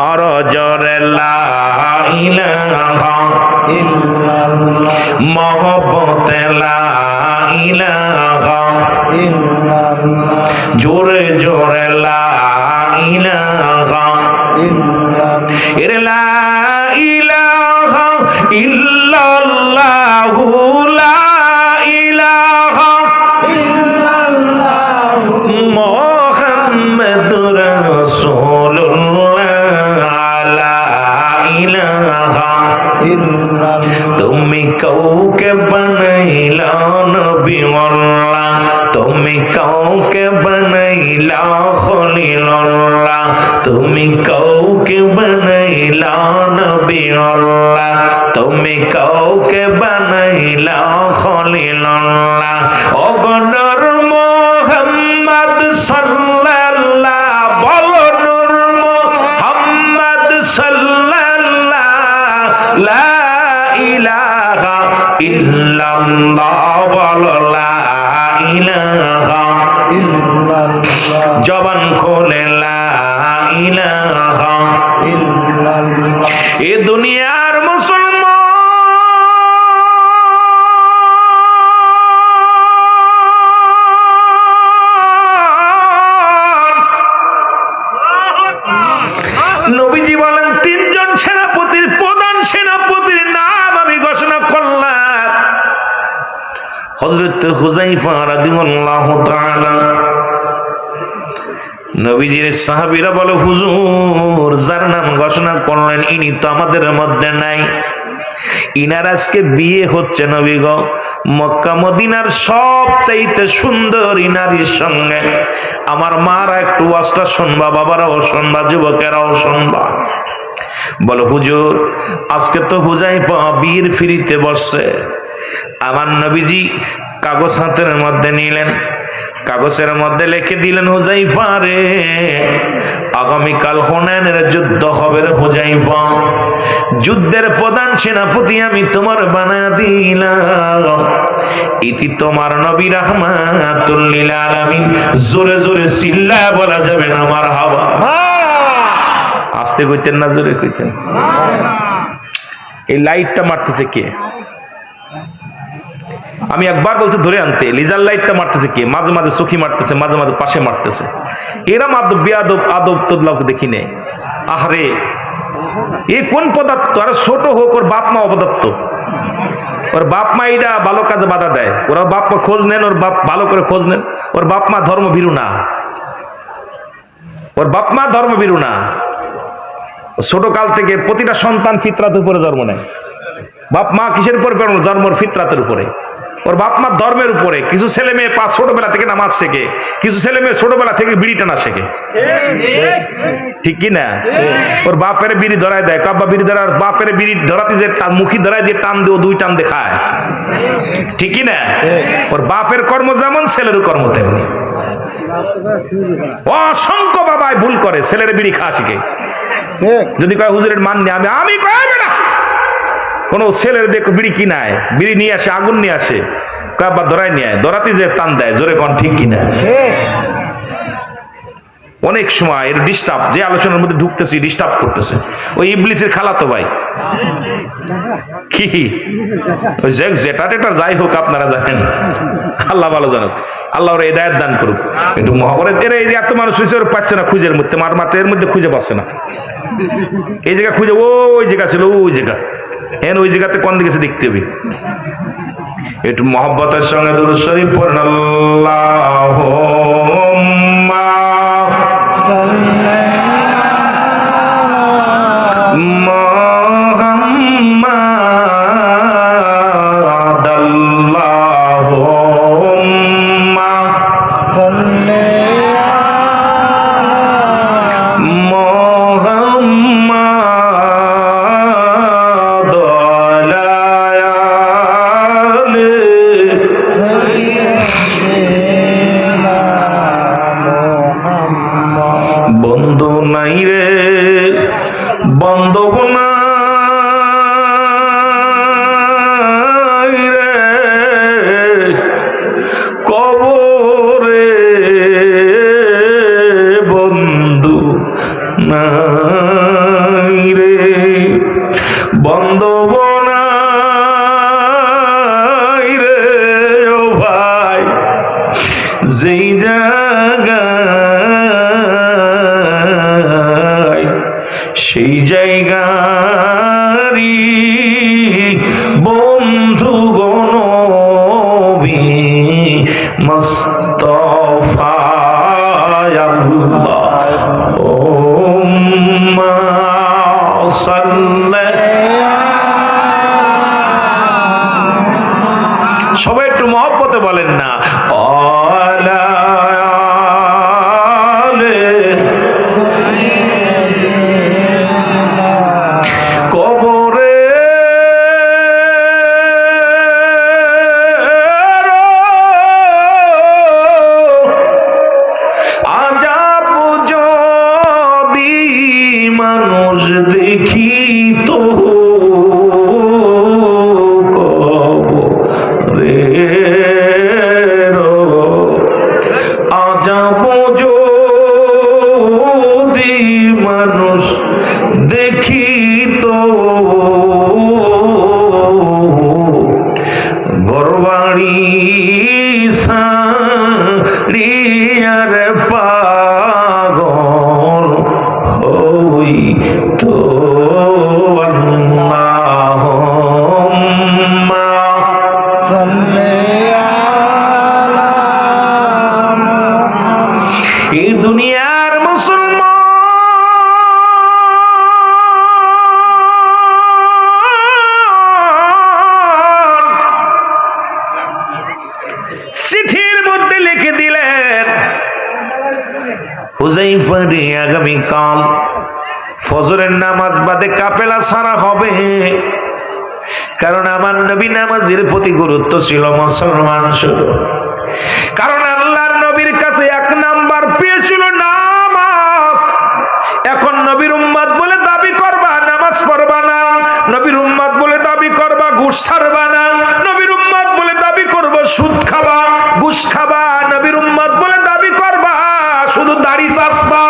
আর জোরে লা ইলাহা ইল্লাল্লাহ মহব্বতে লা ইলাহা ইল্লাল্লাহ জোরে জোরে লা ইলাহা ইল্লাল্লাহ এর লা ইলাহা ইল্লাল্লাহু লা ইলাহা ইল্লাল্লাহ মুহাম্মাদুর রাসূলুল্লাহ লা ইলাহা ইল্লাল্লাহ তুমি কাউকে বানাইলা নবী আল্লাহ, তুমি কাউকে বানাইলা খলিলুল্লাহ, তুমি কাউকে বানাইলা নবী আল্লাহ, তুমি কাউকে বানাইলা খলিলুল্লাহ। ও নূর মুহাম্মদ সাল্লাল্লাহ, বলো নূর মুহাম্মদ সাল্লাল্লাহ লা ইলাহা ইল্লাল্লাহ, বলো লা ইলাহা ইল্লাল্লাহ জবান খোলে লা ইলাহা ইল্লাল্লাহ এ দুনিয়ার মুসলমান, নবীজি বলেন তিনজন সেনাপতির প্রধান সেনাপতির নাম আমি ঘোষণা করলাম। হযরত হুযায়ফা রাদিয়াল্লাহু তাআলা, নবীজির সাহাবীরা বলে হুজুর যার নাম ঘোষণা করলেন ইনি তো আমাদের মধ্যে নাই, ইনার আজকে বিয়ে হচ্ছে নবী গো, মক্কা মদিনার সবচাইতে সুন্দরী নারীর সঙ্গে। আমার মারা একটু ওয়াজটা শুনবা, বাবারাও শুনবা, যুবকেরাও শুনবা। বলো হুজুর আজকে তো হুযায়ফা বিয়ের ফিরিতে বসছে। আমার নবীজি কাগজ হাতের মধ্যে নিলেন, কাগজের মধ্যে লিখে দিলেন হুযায়ফা রে, আগামীকাল হুনাইনের যুদ্ধ হবে রে হুযায়ফা, যুদ্ধের প্রধান সেনাপতি আমি তোমার বানায়া দিলাম, ইতি তোমার নবী রাহমাতুল লিল আলামিন। জোরে জোরে চিল্লায় বলা যাবে না মারহাবা? আস্তে কইতেন না জোরে কইতেন? এই লাইটটা মারতেছে কে? আমি একবার বলছি ধরে আনতে, লিজার লাইটটা মারতেছে কে? মাঝে মাঝে চোখি মারতেছে, মাঝে মাঝে পাশে মারতেছে। এরম আদব বেয়াদব আদব তোদলাকে দেখি নেই। আহারে এ কোন পদার্থ? আরে ছোট হোক ওর বাপ মা অপদার্থ, ওর বাপ মা এটা ভালো কাজে বাধা দেয়, ওরা বাপ মা খোঁজ নেন, ওর বাপ ভালো করে খোঁজ নেন। ওর বাপ মা ধর্মভীরু না, ওর বাপ মা ধর্মভীরু না। ছোট কাল থেকে প্রতিটা সন্তান ফিতরাতের উপরে জন্ম নেয়। বাপ মা কিসের উপরে জন্মর? ফিতরাতের উপরে, ওর বাপ মার ধর্মের উপরে। কিছু ছেলে মেয়ে ছোটবেলা থেকে নামাজ শেখে, কিছু ছেলে মেয়ে ছোটবেলা থেকে বিড়ি টানা শেখে, ঠিক কি না? ওর বাপের বিড়ি ধরায় দেয়, কাব্বা বিড়ি ধরার বাপের বিড়ি ধরাতে যে মুখি ধরায় দিয়ে টান দিয়ে দুই টান দেখায়, ঠিক কি না? ওর বাপের কর্ম যেমন ছেলের কর্ম তেমনি। অসংখ্য বাবাই ভুল করে, ছেলের বিড়ি খাওয়া শিখে। যদি কয় হুজুরের মান নেই, আমি কয় না, কোন ছেলের দেখো বিড়ি কিনায়, বিড়ি নিয়ে আসে, আগুন নিয়ে আসে, কাবা ধরাই নিয়ে ধরাতে যে টান দেয়, জোরে কোন ঠিক কিনা? অনেক সময় এর ডিস্টার্ব, যে আলোচনার মধ্যে ঢুকতেছি ডিস্টার্ব করতেছে। ওই ইবলিসের খালাতো ভাই কি ওই জেটা টেটার যাই হোক আপনারা জানেন, আল্লাহ ভালো জানুক, আল্লাহ ওর হিদায়াত দান করুক। একটু মহাবরে এই যে এত মানুষ হয়েছে, ওর পাচ্ছে না খুঁজের মধ্যে, মারতে এর মধ্যে খুঁজে পাচ্ছে না। এই জায়গা খুঁজে, ওই জায়গা ছিল, ওই জায়গা এন, ওই জায়গাতে কোন দিকে দেখতে হবে। একটু মহব্বতের সঙ্গে দুরূদ শরীফ পড়েন, আল্লাহুম্মা মুহাম্মাদ, আল্লাহুম্মা মুহাম্মাদ আলা আলি যেই জায়গায় সেই জায়গারি বন্ধুগণ মুস্তাফা আল্লাহুম্মা সাল্লি। সবাই একটু মহব্বতে বলেন না, আলা কবরে আজাব যদি মানুষ দেখি তো আজাব যদি মানুষ দেখি তো ঘরবাড়ি সারিয়ার পাগল হই তো আল্লাহুম্মা এই দুনিয়ার মুসলমান চিঠির মধ্যে লিখে দিলেন, হুযায়ফা রে আগামীকাল ফজরের নামাজ বাদে কাফেলা ছাড়া হবে, কারণ আমার নবী নামাজের প্রতি গুরুত্ব ছিল মুসলমান শুধু। কারণ আল্লাহর নবীর কাছে এক নাম্বার পেয়েছিল নামাজ। এখন নবীর উম্মত বলে দাবি করবা নামাজ পড়বা না, নবীর উম্মত বলে দাবি করবা ঘুষ ছাড়বা না, নবীর উম্মত বলে দাবি করবা সুদ খাবা ঘুষ খাবা, নবীর উম্মত বলে দাবি করবা শুধু দাড়ি চাচবা,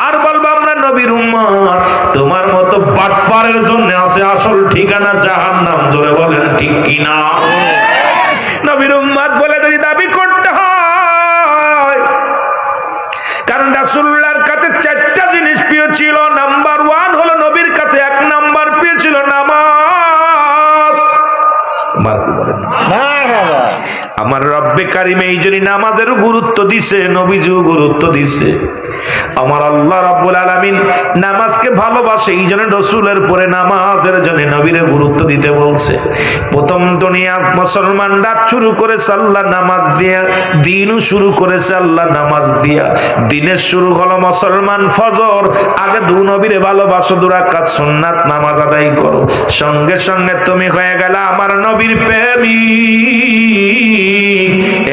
আর বলবা আমরা নবীর উম্মত। তোমার মতো বাটপারের জন্য আছে আসল ঠিকানা জাহান্নাম। জোরে বলেন ঠিক কিনা? নবীর উম্মত বলে যদি দাবি করতে হয়, কারণ রাসূলুল্লাহর কাছে চারটা জিনিস প্রিয় ছিল। নাম্বার 1 হলো নবীর কাছে এক নাম্বার প্রিয় ছিল নামাজ। আমার রব্বে কারিম এই জন্য নামাজের গুরুত্ব দিছে, নবীজিও গুরুত্ব দিছে। আমার আল্লাহ রাব্বুল আলামিন নামাজকে ভালোবাসে, এই জন্য রাসূলের পরে নামাজের জন্য নবীরে গুরুত্ব দিতে বলছে। প্রথম দুনিয়া মুসলমান রাত শুরু করেছে আল্লাহ নামাজ দিয়া, দিনও শুরু করেছে আল্লাহ নামাজ দিয়া। দিনের শুরু হলো মুসলমান ফজর, আগে দু নবীরে ভালোবাসো, 2 রাকাত সুন্নাত নামাজ আদায় করো, সঙ্গে সঙ্গে তুমি হয়ে গেলে আমার নবীর প্রেমিক।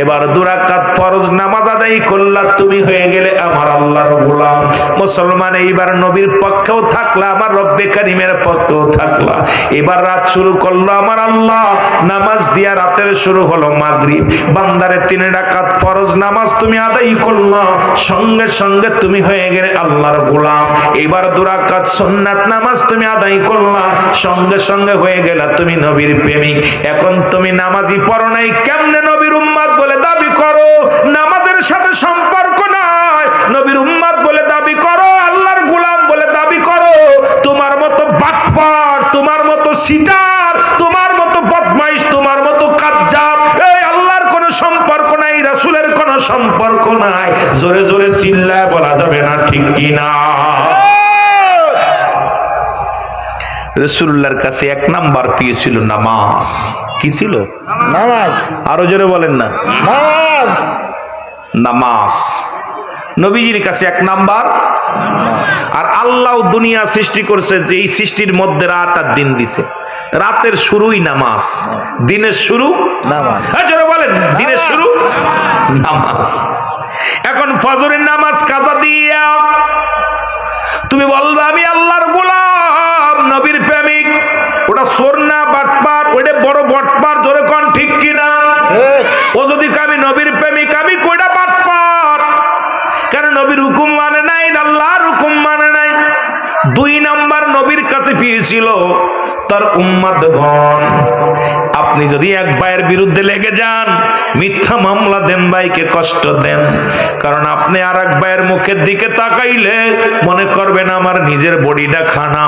এবার 2 রাকাত ফরজ নামাজ আদায় করলা, তুমি হয়ে গেলে আমার আল্লাহর গোলাম। মুসলমান এইবার নবীর পক্ষেও থাকলা, আমার রব্বে কারিমের পক্ষেও থাকলা। এবার রাত শুরু করলো আমার আল্লাহ নামাজ দিয়া, রাতের শুরু হলো মাগরিব। বান্দারে 3 রাকাত ফরজ নামাজ তুমি আদায় করলা, সঙ্গে সঙ্গে তুমি হয়ে গেলে আল্লাহর গোলাম। এবার 2 রাকাত সুন্নাত নামাজ তুমি আদায় করলা, সঙ্গে সঙ্গে হয়ে গেলা তুমি নবীর প্রেমিক। এখন তুমি নামাজি পড়ো নাই, কেমনে নবীর উম্মত বলে দাবি করো? নামাজের সাথে সম্পর্ক নাই, নবীর উম্মত বলে দাবি করো, আল্লাহর গোলাম বলে দাবি করো। তোমার মতো বাটপার, তোমার মতো সিটার, তোমার মতো বদমাইশ, তোমার মতো কাজ্জাব, এই আল্লাহর কোনো সম্পর্ক নাই, রাসূলের কোনো সম্পর্ক নাই। জোরে জোরে চিল্লায় বলা যাবে না ঠিক কিনা? রাসূলুল্লাহর কাছে এক নাম্বার পেয়েছিল নামাজ। কি ছিল? নামাজ। আরো জোরে বলেন না। নামাজ। নামাজ নবীজির কাছে এক নাম্বার। আর আল্লাহ দুনিয়া সৃষ্টি করছে যে এই সৃষ্টির মধ্যে রাত আর দিন দিছে। রাতের শুরুই নামাজ, দিনের শুরু নামাজ। জোরে বলেন, দিনের শুরু নামাজ। এখন ফজরের নামাজ কাজা দিয়া তুমি বলবা আমি আল্লাহর গোলাম, নবীর প্রেমিক। ওটা চোর না বাটপার? ওইটা বড় বটপার। জোরে কোন ঠিক কিনা? ও যদি আমি নবীর প্রেমিক, আমি কইটা বাটপার? কেন নবীর হুকুম মানে নাই, আল্লাহর হুকুম মানে নাই। 2 নাম্বার নবীর কাছে পেয়েছিল তার উম্মতগণ। আপনি আপনি যদি এক ভাইয়ের বিরুদ্ধে লেগে যান, মিথ্যা মামলা দেন, ভাইকে কষ্ট দেন, কারণ আপনি আর এক ভাইয়ের মুখের দিকে তাকাইলে মনে করবেন আমার নিজের বডিটা খানা।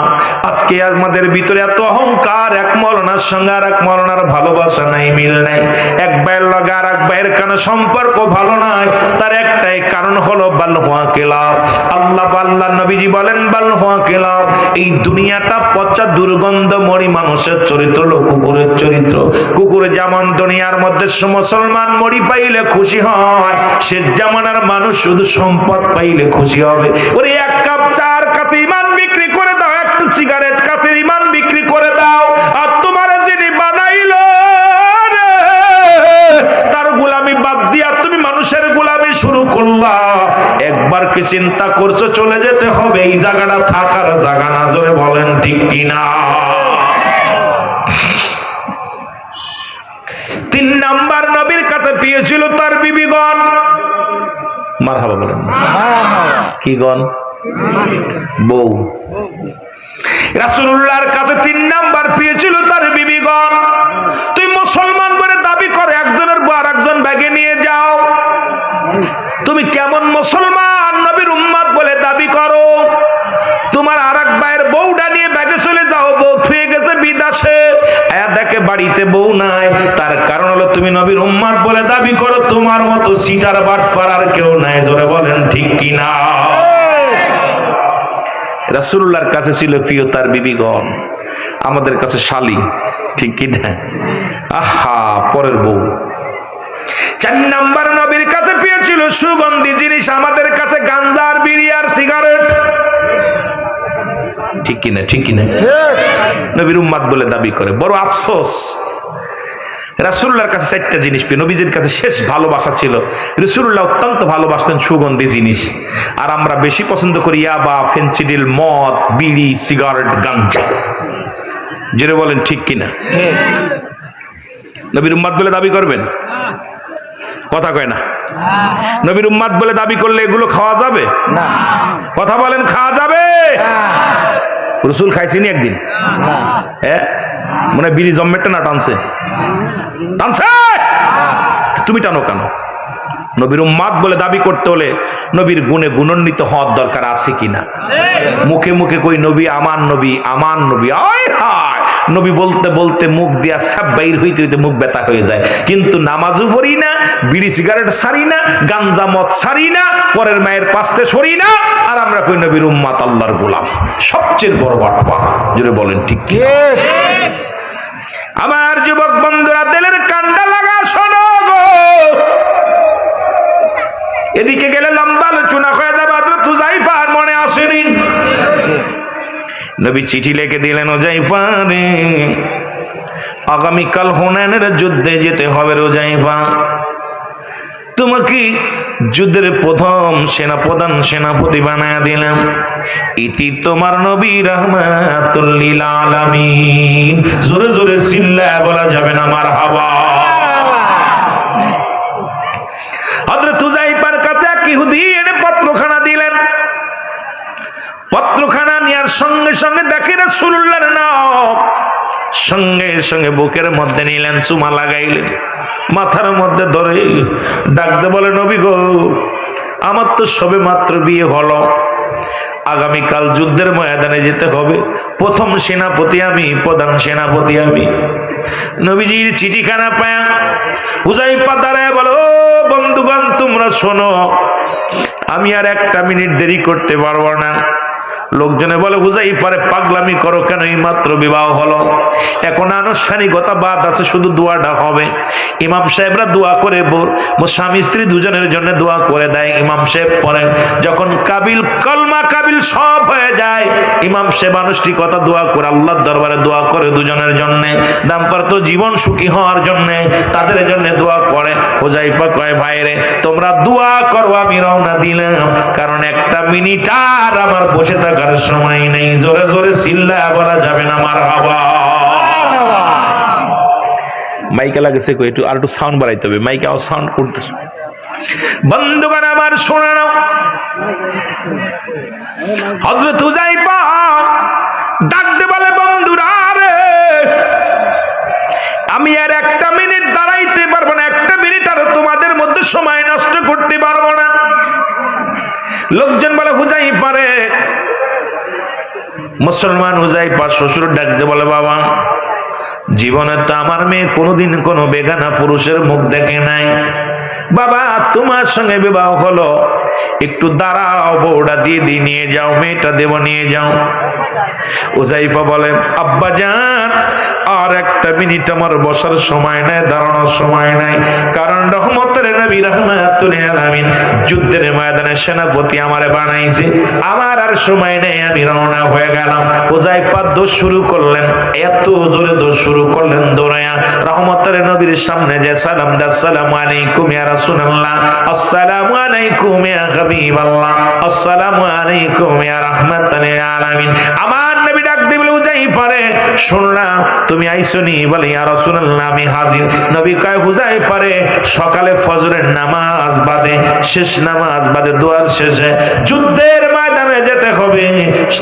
আজকে আমাদের ভিতরে এত অহংকার, এক মৌলানার সঙ্গে আর এক মৌলানার ভালোবাসা নাই, মিল নাই, এক ভাইয়ের লগে আর এক ভাইয়ের কেন সম্পর্ক ভালো নাই, তার একটাই কারণ হলো বালহুয়া কেলাব। আল্লাহ নবীজি বলেন বালহুয়া কেলাব, এই দুনিয়াটা পচা দুর্গন্ধ মরি মানুষের চরিত্র হলো কুকুরের চরিত্র। কুকুর যেমন দুনিয়ার মধ্যে মুসলমান মরি পাইলে খুশি হয়, সে জামানার মানুষ শুধু সম্পদ পাইলে খুশি হবে। ওরে এক কাপ চার কাছে ইমান বিক্রি করে দাও, একটু সিগারেট কাছে ইমান বিক্রি করে দাও, আর তোমার যিনি বানাইলো তার গোলামি বাদ দিয়া তুমি মানুষের গোলামি শুরু করলা। একবার কি চিন্তা করছো চলে যেতে হবে? এই জায়গাটা থাকার জায়গা না, জোরে বলেন ঠিক কিনা? 3 নাম্বার নবীর কাছে পেয়েছিল তার বিবিগণ। মারহাবা বলেন না, কি গণ? বউ। রাসূলুল্লাহর কাছে 3 নাম্বার পেয়েছিল তার বিবিগণ। তুই মুসলমান বলে দাবি করে একজনের বউ আর একজন ব্যাগে নিয়ে যাও, তুমি কেমন মুসলমান? নবীর উম্মত বলে দাবি করো, তোমার আর এক ভাইয়ের বউটা নিয়ে ব্যাগে চলে যাও, বউ থুয়ে গেছে বিদেশে, দেখে বাড়িতে বউ নাই, তার কারণ হলো তুমি নবীর উম্মত বলে দাবি করো, তোমার মতো সিটার বাটপার আর কেউ নাই, জোরে বলেন ঠিক কিনা? রাসূলুল্লাহর কাছে ছিল প্রিয় তার বিবিগণ, আমাদের কাছে শালী, ঠিক কিনা? আহা, পরের বউ। 4 নাম্বার নবীর কাছে পেয়েছিল সুগন্ধি জিনিস, আমাদের কাছে গাঁজা আর বিড়ি আর সিগারেট, ঠিক কিনা? ঠিক কিনা? নবীর উম্মত বলে দাবি করে। বড় আফসোস, রাসূলুল্লাহর কাছে 4টা জিনিস পেয়ে নবীজির কাছে শেষ ভালোবাসা ছিল। রাসূলুল্লাহ অত্যন্ত ভালোবাসতেন সুগন্ধি জিনিস, আর আমরা বেশি পছন্দ করি ইয়াবা, ফেনসিডিল, মদ, বিড়ি, সিগারেট, গাঁজা, জোরে বলেন ঠিক কিনা? নবীর উম্মত বলে দাবি করবেন? কথা কয় না। নবীর উম্মত বলে দাবি করলে এগুলো খাওয়া যাবে না? কথা বলেন, খাওয়া যাবে? রাসূল খাইছেনি একদিন? হ্যাঁ, মনে বিড়ি জম্মেরটা না টানছে? টানছে? তুমি টানো কেন? নবীর উম্মত বলে দাবি করতে হলে নবীর গুণে গুণান্বিত হওয়ার দরকার আছে কিনা? মুখে মুখে কই নবী আমার নবী আমার নবী, আয় হায়, নবী বলতে বলতে মুখ দিয়া সব বাইর হইতে হইতে মুখ ব্যথা হয়ে যায়, কিন্তু নামাজও পড়ি না, বিড়ি সিগারেট ছাড়ি না, গাঞ্জা মদ ছাড়ি না, পরের মায়ের পাশে সরি না, আর আমরা কই নবীর উম্মত আল্লাহর গোলাম। সবচেয়ে বড় বাটপা, জোরে বলেন ঠিক কি? আমার যুবক বন্ধুরা, দিলের কান্ডা লাগা শোনো গো, এদিকে গেলে লম্বা আলোচনা হয়ে যাবে। হযরত হুযায়ফা আর মনে আসেনি, নবী চিঠি লিখে দিলেন, হুযায়ফা রে, আগামীকাল হুনাইনের যুদ্ধে যেতে হবে হুযায়ফা, তোমাকে যুদ্ধের প্রথম সেনাপ্রধান সেনাপতি বানায়া দিলাম, ইতি তোমার নবী রাহমাতুল লিল আলামিন। জোরে জোরে চিল্লায়া বলা যাবে না মারহাবা? হযরত হুযায়ফার কাছে এক ইহুদি এনে পত্রখানা দিলেন। পত্রখানা নেওয়ার সঙ্গে সঙ্গে দেখে রাসূলুল্লাহর নাম, সঙ্গে সঙ্গে বুকের মধ্যে নিলেন, চুমা লাগাইলেন, মাথার মধ্যে ধরে ডাকতে বলে, নবী গো, আমার তো সবে মাত্র বিয়ে হলো, আগামীকাল যুদ্ধের ময়দানে যেতে হবে, প্রথম সেনাপতি আমি, প্রধান সেনাপতি আমি। নবীজির চিঠিখানা পায়া হুযায়ফা দাঁড়ায় বলো, বন্ধুগণ তোমরা শোনো, আমি আর 1টা মিনিট দেরি করতে পারবো না। লোকজনে বলে, হুযায়ফারে পাগলামি করো কেন, এই মাত্র বিবাহ হলো, এখন আনুষ্ঠানিকতা বাদ আছে, শুধু দোয়াটা হবে। ইমাম সাহেবরা দোয়া করে, স্বামী স্ত্রী দুজনের জন্য দোয়া করে দেয়, ইমাম সাহেব পড়েন। যখন কাবিল কলমা কাবিল সব হয়ে যায়, ইমাম সাহেব আনুষ্ঠানিকতা দোয়া করে আল্লাহর দরবারে দোয়া করে দুজনের জন্য, দাম্পত্য জীবন সুখী হওয়ার জন্য, তাদের জন্য দোয়া করে। হুযায়ফা কয়, ভাইরে তোমরা দোয়া করো, আমি রওনা দিলাম, কারণ 1টা মিনিট আর আমার বসে থাকার সময় নেই। জোরে জোরে চিল্লায়া বলা যাবে না মারহাবা? মাইকে লাগেছে কই, একটু আর একটু সাউন্ড বাড়াইতে হবে, মাইকে আও সাউন্ড করতেছে। বন্ধুগণ আমার শোনা নাও, হযরত হুযায়ফা ডাকতে বলে, বন্ধুরা রে, আমি আর একটা মিনিট দাঁড়াইতে পারবো না, একটা মিনিট আর তোমাদের মধ্যে সময় নষ্ট করতে পারবো না। লোকজন বলে হুজাইফা রে, মুসলমান হুজাইফা শ্বশুর ডাকতে বলে বাবা, জীবনে তো আমার মেয়ে কোনোদিন কোনো বেগানা পুরুষের মুখ দেখে নাই, বাবা তোমার সঙ্গে বিবাহ হলো, একটু দাঁড়াও, বউটা দিয়ে নিয়ে যাও, মেয়েটা দেব নিয়ে যাও। হুজাইফা বলে আব্বা জান, আর একটা মিনিট আমার বসার সময় নাই, দাঁড়ানোর সময় নাই, কারণ রহমতের নবী রাহমাতুল আলামিন যুদ্ধের ময়দানে সেনাপতি আমারে বানাইছে, আমার আর সময় নেই, আমি রওনা হয়ে গেলাম। হুজাইফা দৌড় শুরু করলেন, এত জোরে দৌড় শুরু করলেন, দৌড়ায়া রহমতের নবীর সামনে যে সালাম দা, আসসালামু আলাইকুম ইয়া রাসূলুল্লাহ, আসসালামু আলাইকুম ইয়া হাবিবাল্লাহ, আসসালামু আলাইকুম ইয়া রাহমাতাল লিল আলামিন। আমার নবী ডাক দিয়ে বলে হুজাইফা রে, শুনলাম তুমি আইসনি, বলে ইয়া রাসূলুল্লাহ আমি হাজির। নবী কয় হুজাইফা রে, সকালে ফজরের নামাজ বাদে, শেষ নামাজ বাদে, দোয়ার শেষে যুদ্ধের ময়দানে যেতে হবে,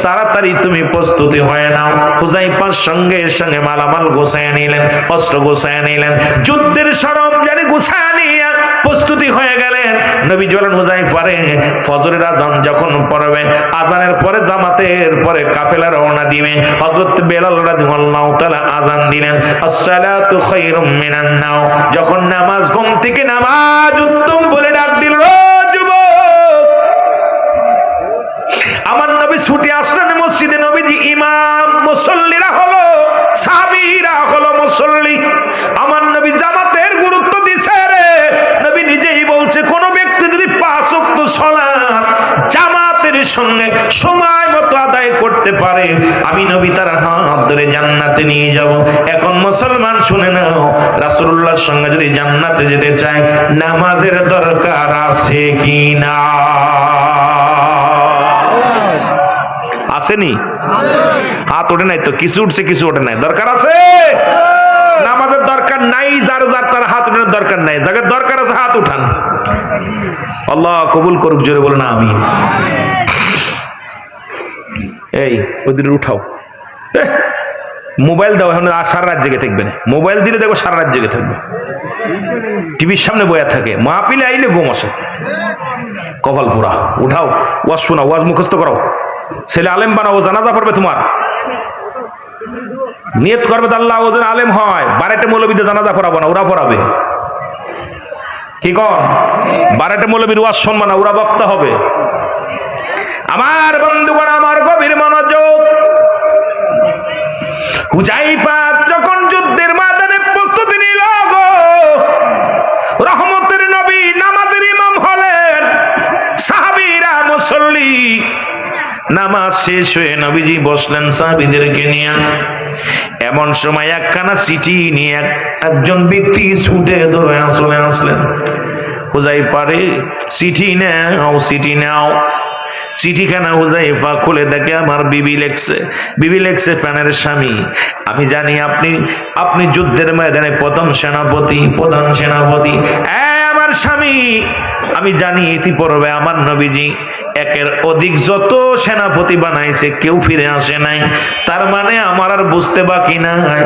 তাড়াতাড়ি তুমি প্রস্তুতি হয়ে নাও। হুজাইফার সঙ্গে সঙ্গে মালামাল গোছায় নিলেন, অস্ত্র গোছায় নিলেন, যুদ্ধের সরঞ্জাম গোছায় নিয়ে প্রস্তুতি হয়ে গেলেন। নবী বলেন হুজাইফা রে, ফজরের আযান যখন পড়বে, আযানের পরে জামাতের পরে কাফেলা রওনা দিবে, হযরত বেলাল রাদিয়াল্লাহু তাআলা আযান দিলেন, আসসালাতু খায়রুম মিনান নাও। যখন নামাজ, ঘুম থেকে নামাজ উত্তম বলে ডাক দিল, ও যুবক, আমার নবী ছুটে আসলেন মসজিদে। নবীজি ইমাম, মুসল্লিরা হলো সাহাবীরা হলো মুসল্লি। আমার নবী জামাতের গুরুত্ব দিছে রে। নবী নিজেই বলছে, কোন ব্যক্তি যদি 5 ওয়াক্ত সালাত জামাতের সঙ্গে সময় মতো আদায় করতে পারে, আমি নবী তার হাত ধরে জান্নাতে নিয়ে যাব। এখন মুসলমান শুনে নাও, রাসূলুল্লাহর সঙ্গে যদি জান্নাতে যেতে চায়, নামাজের দরকার আছে কি না? আসেনি? হাত ওঠে নাই তো, কিছু উঠছে কিছু ওঠে নাই, দরকার আছে? নামাজের দরকার নাই, যার যার তার হাত উঠানোর দরকার নাই, যাদের দরকার আছে হাত উঠান। আল্লাহ কবুল করুক, জোরে বলেন আমিন। এই ওদের উঠাও, মোবাইল দাও, এখন সারা রাত জেগে থাকবে না, মোবাইল দিলে দেখো সারা রাত জেগে থাকবে, টিভির সামনে বয়া থাকে, মাহফিলে আইলে ঘুম আসে, কপাল পোড়া। উঠাও, ওয়াজ শোনাও, ওয়াজ মুখস্থ করো, ছেলে আলেম বানাও, জানাজা পড়বে তোমার, নিয়ত করবে আল্লাহ ও যেন আলেম হয়। বারেটে মৌলবীদের জানাজা পড়াবো না, ওরা পড়াবে। কি কন? বারেটে মৌলবীর ওয়াজ শুনবো না, ওরা বক্তা হবে। আমার বন্ধুগণ, আমার গভীর মনোযোগ। হুজাইফা যখন যুদ্ধের ময়দানে প্রস্তুতি নিল গো, রহমতের নবী নামাজের ইমাম হলেন, সাহাবীরা মুসল্লি। নামাজ শেষ হয়ে নবীজি বসলেন সাহাবীদেরকে নিয়ে। এমন সময় একখানা চিঠি নিয়ে একজন ব্যক্তি ছুটে ধরে চলে আসলেন। হুজাইফা রে, চিঠি নাও, চিঠি নাও। চিঠিখানা হুজাইফা খুলে দেখে আমার বিবি লেখছে। বিবি লেখছে, প্রাণের স্বামী, আমি জানি আপনি যুদ্ধের ময়দানে প্রধান সেনাপতি। আমার স্বামী, আমি জানি ইতিপূর্বে আমার নবীজি একের অধিক যত সেনাপতি বানাইছে, কেউ ফিরে আসে নাই। তার মানে আমার আর বুঝতে বাকি নাই,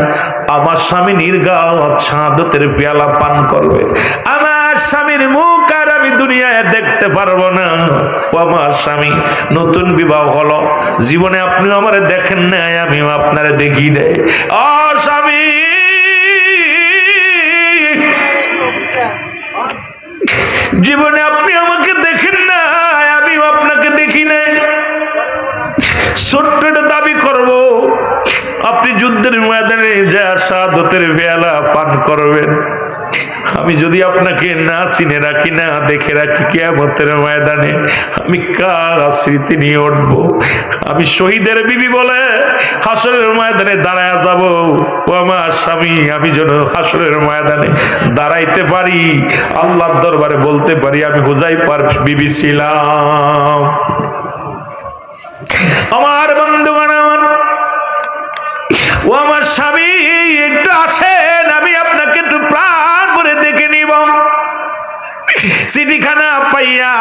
আমার স্বামী নির্ঘাত শাহাদাতের পেয়ালা পান করবে। আমার স্বামীর মুখ আর আমি দুনিয়ায় দেখতে পারবো না। ও আমার স্বামী, নতুন বিবাহ হলো, জীবনে আপনি আমারে দেখেন নাই, আমিও আপনারে দেখি নাই। ও স্বামী, জীবনে আপনি আমাকে দেখেন নাই, আমিও আপনাকে দেখি নাই। ছোট্ট একটা দাবি করব, আপনি যুদ্ধের ময়দানে যা শাহাদাতের পেয়ালা পান করবেন, আমি যদি আপনাকে না চিনে রাখি, না দেখে রাখি, কিয়ামতের ময়দানে আমি কার স্মৃতি নিয়ে উঠবো? আমি শহীদের বিবি বলে হাসরের ময়দানে দাঁড়ায় যাব। ও আমার স্বামী, আমি যেন হাসরের ময়দানে দাঁড়াইতে পারি, আল্লাহর দরবারে বলতে পারি আমি হুজাইফার বিবি ছিলাম। আমার বন্ধুগণ, ও আমার স্বামী, একটু আসেন, আমি আপনাকে একটু প্রাণ ভরে দেখে নিব। চিঠিখানা পাইয়া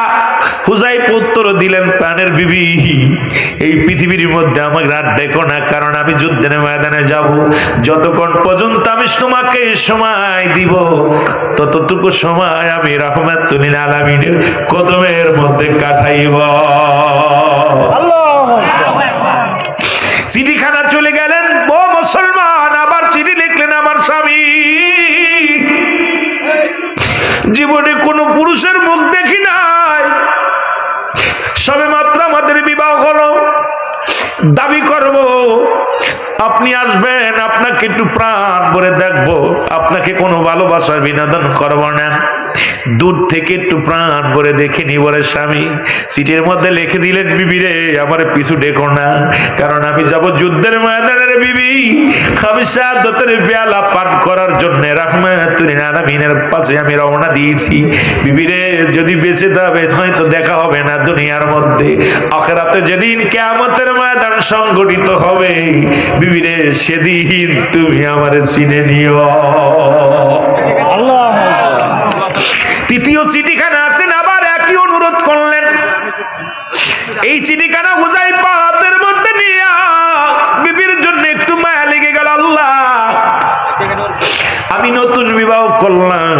হুজাইফা উত্তর দিলেন, প্রাণের বিবি, এই পৃথিবীর মধ্যে আমাকে রাত ডেকো না, কারণ আমি যুদ্ধের ময়দানে যাব। যতক্ষণ পর্যন্ত আমি তোমাকে সময় দিব, ততটুকু সময় আমি রাহমাতুল লিল আলামিনের কদমের মধ্যে কাটাইব। চিঠিখানা চলে গেলেন। ও মুসলমান, আবার চিঠি লিখলেন, আমার স্বামী, জীবনে কোনো পুরুষের মুখ দেখি নাই, সবে মাত্র আমাদের বিবাহ হলো, দাবি করব আপনি আসবেন, আপনাকে একটু প্রাণ ভরে দেখবো, আপনাকে কোনো ভালোবাসার বিনোদন করবো না, দূর থেকে একটু প্রাণ ভরে দেখে নিব রে স্বামী। সিটের মধ্যে লিখে দিলেন, বিবি রে, আমার পিছু ডেকো না, কারণ আমি যাব যুদ্ধের ময়দানের বিবি, আমি শাহাদাতের পেয়ালা পান করার জন্য রাহমাতুল লিল আলামিনের পাশে আমি রওনা দিয়েছি। বিবি রে, যদি বেঁচে যাবে হয়তো দেখা হবে না দুনিয়ার মধ্যে, আখিরাতে যেদিন কিয়ামতের ময়দান সংগঠিত হবে, বিবি রে, সেদিন তুমি আমারে চিনে নিও। আল্লাহ। তৃতীয় চিঠিখানা আসলেন, আবার একই অনুরোধ করলেন। এই চিঠিখানা হুজাইফা হাতের মধ্যে নিয়ে বিবির জন্য একটু মায়া লেগে গেল। আল্লাহ, আমি নতুন বিবাহ করলাম,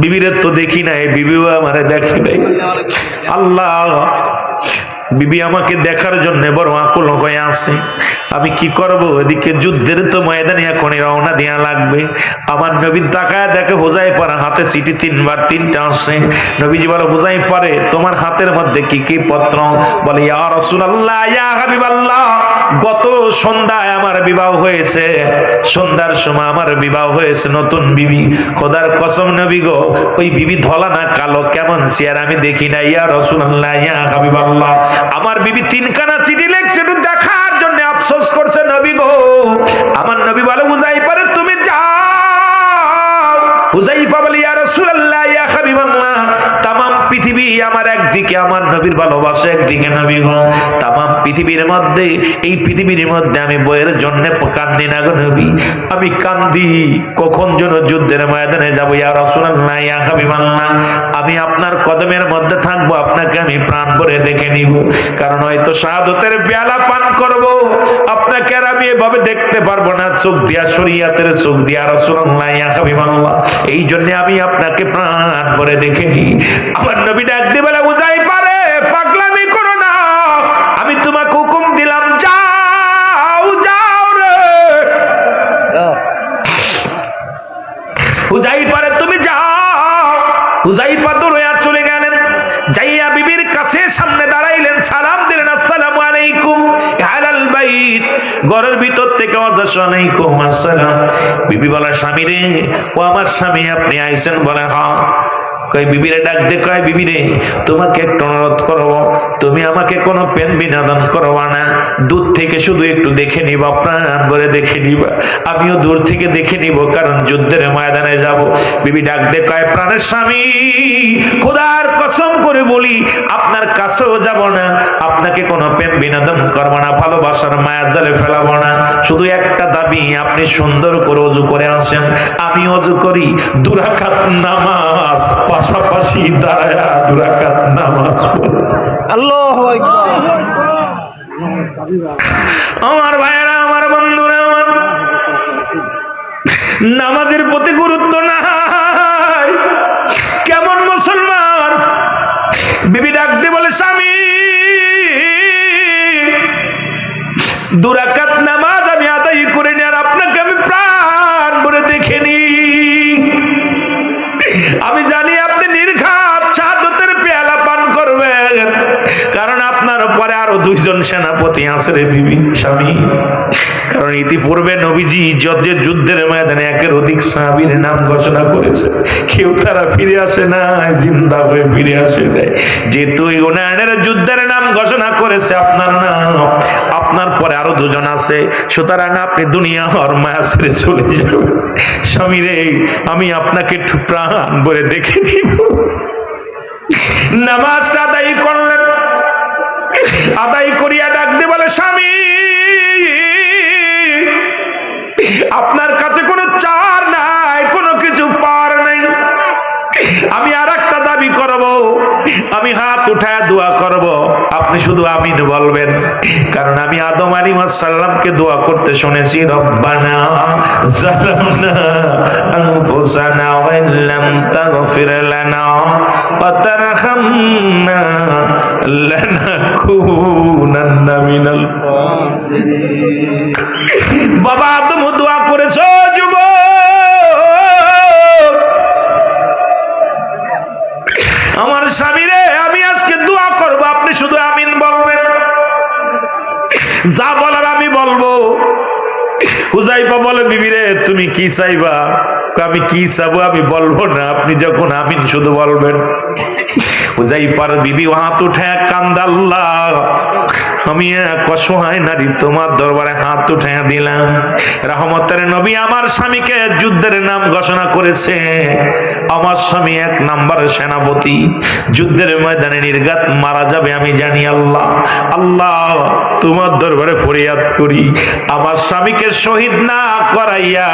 বিবিরে তো দেখি নাই, বিবিও আমারে দেখে নাই। আল্লাহ, বিবি আমাকে দেখার জন্য বড় আকুল হয়ে আছে, আমি কি করব? এদিকে যুদ্ধের তো ময়দানে এখন রওনা দেয়া লাগবে। আমার নবী তাকায় দেখে হুজাইফার হাতে চিঠি তিনটা আসে। নবীজি বলে, হুজাইফারে, তোমার হাতের মধ্যে কি কি পত্র? বলে, ইয়া রাসূলুল্লাহ, ইয়া হাবিবাল্লাহ, গত সন্ধ্যায় আমার বিবাহ হয়েছে, সন্ধ্যার সময় আমার বিবাহ হয়েছে নতুন বিবি। খোদার কসম নবী গো, ওই বিবি ধলা না কালো, কেমন চেয়ার আমি দেখি না। ইয়া রাসূলুল্লাহ, ইয়া হাবিবাল্লাহ, আমার বিবি তিনখানা চিঠি লিখছে, একটু দেখার জন্য আফসোস করছে নবী গো। আমার নবী বলে, হুজাইফা রে, তুমি যাও। হুজাইফা বলে, ইয়া রাসূলুল্লাহ, ইয়া হাবিবাল্লাহ, তামাম পৃথিবী আমার একদিকে, আমার নবীর ভালোবাসা একদিকে নবী গো, তামাম পৃথিবীর মধ্যে, এই পৃথিবীর মধ্যে আমি বইয়ের জন্য কান্দি না গো নবী, আমি কান্দি কখন যেন যুদ্ধের ময়দানে যাবো। ইয়া রাসূলুল্লাহ, ইয়া হাবিবাল্লাহ, আমি আপনার কদমের মধ্যে থাকবো, আপনাকে আমি প্রাণ ভরে দেখে নিব, কারণ হয়তো শাহাদাতের পেয়ালা পান করব, আপনাকে আর আমি এভাবে দেখতে পারবো না, চোখ দিয়া, শরীয়তের চোখ দিয়া। রাসূলুল্লাহ, ইয়া হাবিবাল্লাহ, এই জন্য আমি আপনাকে প্রাণ ভরে দেখে নি। আমার নবী ডাক দিয়ে বলে, হুজাইফা রে, পাগলামি করো না, আমি তোমাকে হুকুম দিলাম, যাও, যাও রে। হুজাইফা রে, তুমি যাও। হুজাইফা দৌড়ে চলে গেলেন, যাইয়া বিবির কাছে সামনে দাঁড়াইলেন, সালাম দিলেন, আসসালামু আলাইকুম আহলাল বাইত। ঘরের ভিতর থেকে ওয়ালাইকুম আসসালাম। বিবি বলে, স্বামী রে, ও আমার স্বামী, আপনি আইছেন? বলে, হ্যাঁ। কই বিবিরে ডাক দে, কয়, বিবি রে, তোমাকে একটু অনুরোধ করবো, তুমি আমাকে কোনো পেন বিনোদন করবা না, দূর থেকে শুধু একটু দেখে নিবা, প্রাণ ভরে দেখে নিবা, আমিও দূর থেকে দেখে নিব, কারণ যুদ্ধের ময়দানে যাব। বিবি ডাক দে, কয়, প্রাণের স্বামী, খোদার কসম করে বলি, আপনার কাছেও যাব না, আপনাকে কোনো প্রেম বিনোদন করবো না, ভালোবাসার মায়ার জালে ফেলাবো না, শুধু একটা দাবি, আপনি সুন্দর করে ওযু করে আসেন, আমি ওযু করি, 2 রাকাত নামাজ পাশাপাশি দাঁড়ায়া 2 রাকাত নামাজ পড়ি। আল্লাহু আকবার। আমার ভাইয়েরা, আমার বন্ধুরা, আমার নামাজের প্রতি গুরুত্ব নাই। কেমন মুসলমান? বিবি ডাক দিয়ে বলে, স্বামী, 2 রাকাত নামাজ আমি আদায় করে নি, আর আপনাকে আমি প্রাণ ভরে দেখে নি। আমি জানি আপনি নির্ঘাত শাহাদাতের পেয়ালা পান করবেন, কারণ আপনার পরে আরো 2 জন সেনাপতি আছে রে বিবি, স্বামী। কারণ ইতিপূর্বে নবীজি যুদ্ধের ময়দানে 1-এর অধিক সাহাবীর নাম ঘোষণা করেছে, কেউ তারা ফিরে আসে না, জিন্দা হয়ে ফিরে আসে নাই। যেহেতু হুনায়নের যুদ্ধের নাম ঘোষণা করেছে আপনার নাম, আপনার পরে আরো 2 জন আছে, সুতরাং আপনি দুনিয়া হর মায়া ছেড়ে চলে যাবেন। স্বামী রে, আমি আপনাকে একটু প্রাণ ভরে দেখে নিব। নামাজটা আদায় করলেন, আদায় করিয়া ডাক দিয়ে বলে, স্বামী, আপনার কাছে কোনো চার নাই, কোনো কিছু পার নাই, আমি আর একটা দাবি দাবি করব, আমি হাত উঠায় দোয়া করব, আপনি শুধু আমিন বলবেন। কারণ আমি আদম আলাইহিস সালামকে দোয়া করতে শুনেছি, রব্বানা যালামনা আনফুসানা ওয়া ইল্লাম তাগফির লানা ওয়া তারহামনা লানাকুনান্না মিনাল খাসিরিন। বাবা আদম দোয়া করেছো যুবক, আমার স্বামী রে আমি আজকে দোয়া করব, আপনি শুধু আমিন বলবেন। যা বলার আমি বলবো। হুযায়ফা বলে, বিবি রে তুমি কি চাইবা? আমি কি চাবো আমি বলবো না, আপনি যখন আমিন শুধু বলবেন। হুযায়ফার বিবি হাত উঠে কান্দা, আল্লাহ আমি এক অসহায় নারী তোমার দরবারে হাত উঠে দিলাম। রহমতের নবী আমার স্বামীকে যুদ্ধের নাম ঘোষণা করেছে। আমার স্বামী 1 নম্বরের সেনাপতি, যুদ্ধের ময়দানে নির্ঘাত মারা যাবে আমি জানি। আল্লাহ আল্লাহ তোমার দরবারে ফরিয়াদ করি, আমার স্বামীকে শহীদ না করাইয়া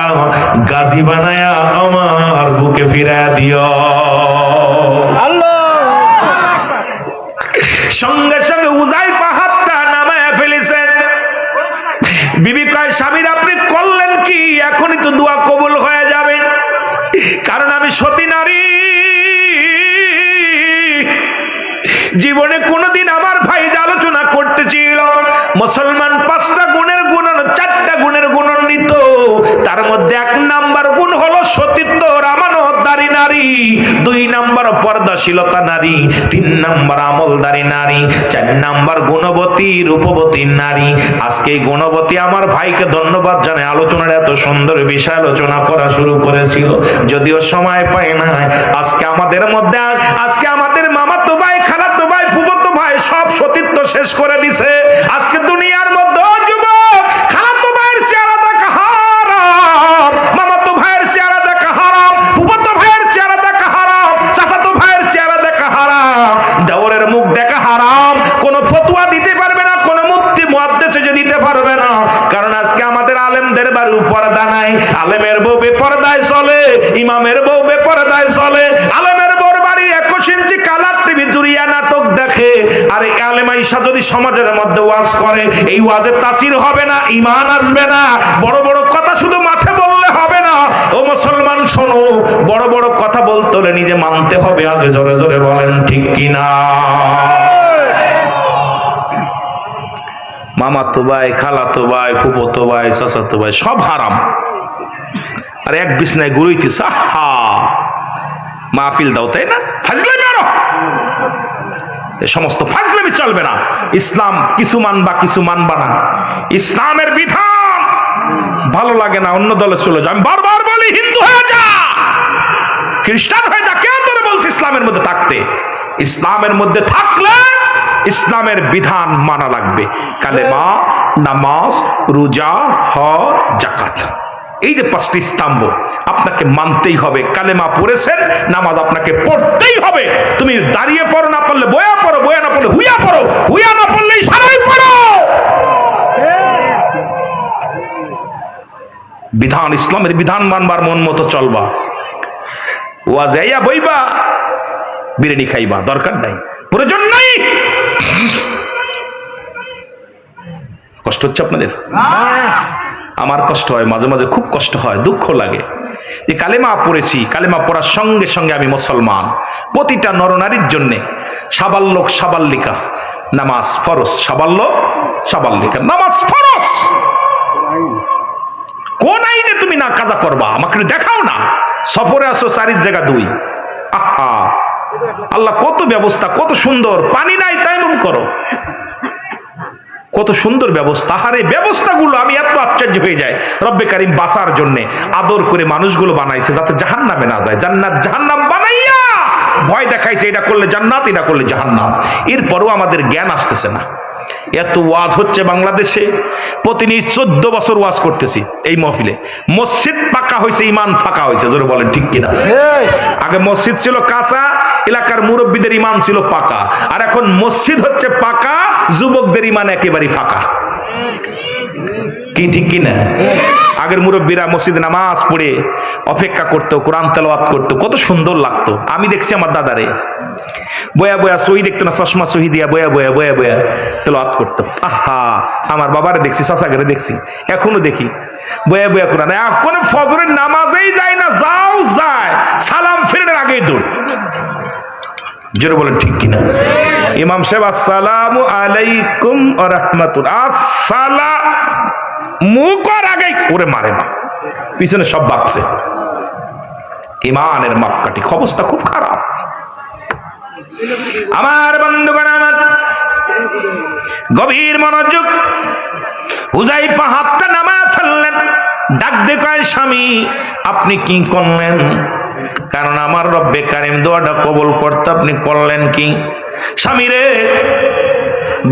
গাজী বানায়া আমার বুকে ফিরাইয়া দিও আল্লাহ। সঙ্গে সঙ্গে হুযায়ফা হাতটা নামায়া ফেলেছেন। বিবি কয়, স্বামীর আপনি করলেন কি? এখনই তো দোয়া কবুল হয়ে যাবে, কারণ আমি সতী নারী। জীবনে কোনোদিন আমার ভাই যে আলোচনা করতেছিল মুসলমান 5টা গুণের গুণন 4টা গুণের গুণান্বিত, তার মধ্যে 1 নাম্বার গুণ হলো সতীত্ব, আমানতদারী নারী, 2 নাম্বার পর্দাশীলতা নারী, 3 নাম্বার আমলদারী নারী, 4 নাম্বার গুণবতী রূপবতী নারী। আজকে এই গুণবতী আমার ভাইকে ধন্যবাদ জানাই, আলোচনার এত সুন্দর বিষয় আলোচনা করা শুরু করেছিল, যদিও সময় পায় না। আজকে আমাদের মধ্যে, আজকে আমাদের মামাতো ভাই, খালাতো ভাই, ফুফাতো ভাই সব সতীত্ব শেষ করে দিছে। আজকে দুনিয়ার মধ্যে যুবক, খালাতো ভাইয়ের চেহারা দেখা হারাম, মামাতো ভাইয়ের চেহারা দেখা হারাম, ফুফাতো ভাইয়ের চেহারা দেখা হারাম, চাচাতো ভাইয়ের চেহারা দেখা হারাম, দেওরের মুখ দেখা হারাম। কোনো ফতোয়া দিতে পারবে না, কোনো মুফতি মুহাদ্দিস যে দিতে পারবে না, কারণ আজকে আমাদের আলেমদের বাড়ির পর্দা নাই। আলেমের বউ বেপরদায় চলে, ইমামের বউ বেপরদায় চলে। আলেমের বউর বাড়ি 21 ইঞ্চি কালার টিভি জুড়িয়া নাটক দেখে। আর এই আলেম আয়েশা যদি সমাজের মধ্যে ওয়াজ করে, এই ওয়াজের তাসির হবে না, ঈমান আসবে না। বড় বড় কথা শুধু মাঠে বললে হবে না। ও মুসলমান শোনো, বড় বড় কথা বলতে হলে নিজে মানতে হবে। আগে জোরে জোরে বলেন ঠিক কিনা? মামাতো ভাই, খালাতো ভাই, ফুফাতো ভাই, চাচাতো ভাই সব হারাম। আর এক বিছনায় ঘুরাইতেছে, আহা মাহফিল দাও, তাই না? ফাজলামি আরো, এই সমস্ত ফাজলামি চলবে না। ইসলাম কিছু মানবা কিছু মানবা না, ইসলামের বিধান ভালো লাগে না অন্য দলে চলে যাও। আমি বারবার বলি, হিন্দু হয়ে যা, খ্রিস্টান হয়ে যা, কেউ তোরে বলছে ইসলামের মধ্যে থাকতে। ইসলামের মধ্যে থাকলে ইসলামের বিধান মানা লাগবে। কালেমা, নামাজ, রোজা, হজ, যাকাত, এই যে 5টি স্তম্ভ আপনাকে মানতেই হবে। কালেমা পড়েছেন, নামাজ আপনাকে পড়তেই হবে। তুমি দাঁড়িয়ে পড়ো, না পড়লে বয়া পড়ো, বয়া না পড়লে হুইয়া পড়ো, হুইয়া না পড়লে ইশারায় পড়ো। বিধান, ইসলামের বিধান মানবার মন মতো চলবা। ওয়াজাইয়া বইবা, বিরিয়ানি খাইবা, দরকার নাই, প্রয়োজন নাই। কষ্ট হচ্ছে আপনাদের? আমার কষ্ট হয়, মাঝে মাঝে খুব কষ্ট হয়, দুঃখ লাগে যে কালেমা পড়েছি, কালেমা পড়ার সঙ্গে সঙ্গে আমি মুসলমান। প্রতিটা নরনারীর জন্য সাবাল্যক সাবাল্লিকা নামাজ ফরজ। সাবাল্যক সাবাল্লিকা নামাজ ফরজ। কোন আইনে তুমি না কাজা করবা আমাকে দেখাও না। সফরে আসো 4 জায়গা 2, আহা আল্লাহ কত ব্যবস্থা, কত সুন্দর। পানি নাই তাইমুম করো, কত সুন্দর ব্যবস্থা। আর এই ব্যবস্থাগুলো আমি এত আশ্চর্য হয়ে যায়। রব্বে কারিম বাঁচার জন্য আদর করে মানুষগুলো বানাইছে যাতে জাহান্নামে না যায়। জান্নাত জাহান্নাম বানাইয়া ভয় দেখাইছে, এটা করলে জান্নাত, এটা করলে জাহান্নাম। এরপরও আমাদের জ্ঞান আসতেছে না। এত ওয়াজ হচ্ছে বাংলাদেশে, প্রতিদিন 14 বছর ওয়াজ করতেছি এই মহফিলে। মসজিদ পাকা হয়েছে, ইমান ফাঁকা হয়েছে, জোরে বলেন ঠিক কিনা? আগে মসজিদ ছিল কাঁচা, এলাকার মুরব্বীদের ইমান ছিল পাকা, আর এখন মসজিদ হচ্ছে পাকা, যুবকদের ইমান একেবারে ফাঁকা। কি ঠিক কিনা? আগের মুরব্বীরা মসজিদে নামাজ পড়ে অপেক্ষা করতো, কোরআন তেলাওয়াত করতো, কত সুন্দর লাগতো। আমি দেখছি আমার দাদারে বয়া বয়া সহি দেখতো না, চশমা সহি দিয়া বয়া বয়া বয়া বয়া তেলাওয়াত করতো। আহা, আমার বাবারে দেখছি, চাচাকে দেখছি, এখনো দেখি বয়া বয়া কোরআন। এখন ফজরের নামাজেই যায় না, যাও যায় সালাম ফিরের আগেই দৌড়। জোরে বলেন ঠিক কিনা? ইমাম সাহেব আসসালামু আলাইকুম ওয়া রাহমাতুল্লাহ, আসসালাম মুখর আগেই ওরে মারে না, পিছনে সব বাকছে। ইমানের মাপকাঠি, অবস্থা খুব খারাপ। আমার বন্ধুগণ, আমার গভীর মনোযোগ। হুযায়ফা হাতটা নামায় ফেললেন, ডাক দিয়ে কয়, স্বামী আপনি কি করলেন? কারণ আমার রব্বে কারিম দোয়াটা কবুল করতে আপনি করলেন কি? স্বামী রে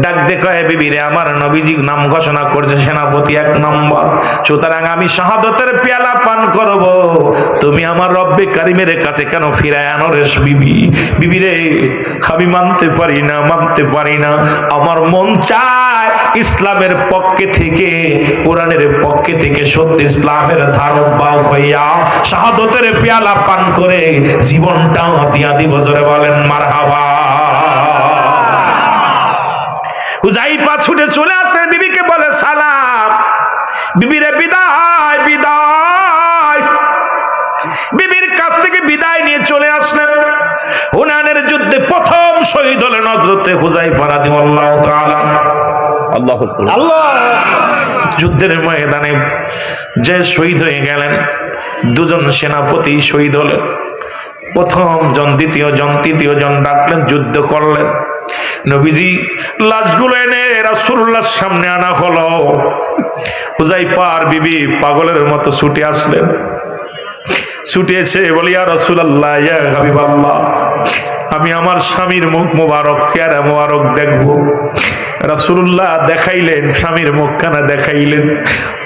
ডাক দেখো, হে বিবি রে, আমার নবীজি নাম ঘোষণা করছে সেনাপতি 1 নম্বর, সুতরাং আমি শাহাদতের পেয়ালা পান করব। তুমি আমার রব্বে কারিমের কাছে কেন ফিরায় আনো রে বিবি? বিবি রে, আমি মানতে পারি না, মানতে পারি না। আমার মন চায় ইসলামের পক্ষে থেকে, কোরআনের পক্ষে থেকে সত্য ইসলামের ধারক বাহক হইয়া শাহাদতের পেয়ালা পান করে জীবনটা দিয়া দিব। জোরে বলেন মারহাবা। হুযায়ফা ছুটে চলে আসলেন, বিবিকে বলে সালাম। বিবিরে বিদায় বিদায়। বিবির কাছ থেকে বিদায় নিয়ে চলে আসলেন। হুনানের যুদ্ধে প্রথম শহীদ হলেন হযরতে হুযায়ফা রাদিয়াল্লাহু তাআলা। আল্লাহু আকবার। আল্লাহ। যুদ্ধের ময়দানে যে শহীদ হয়ে গেলেন, 2 জন সেনাপতি শহীদ হলেন। প্রথম জন, দ্বিতীয় জন, তৃতীয় জন ডাকলেন, যুদ্ধ করলেন। নবীজি লাশগুলো এনে রাসূলুল্লাহর সামনে আনা হলো। হুযায়ফার বিবি পাগলের মতো ছুটে আসলেন। ছুটে এসে বলি, ইয়া রাসূলুল্লাহ, ইয়া হাবিবাল্লাহ, আমি আমার স্বামীর মুখ মোবারক, চেহারা মোবারক দেখবো। রাসূলুল্লাহ দেখাইলেন, স্বামীর মুখখানা দেখাইলেন।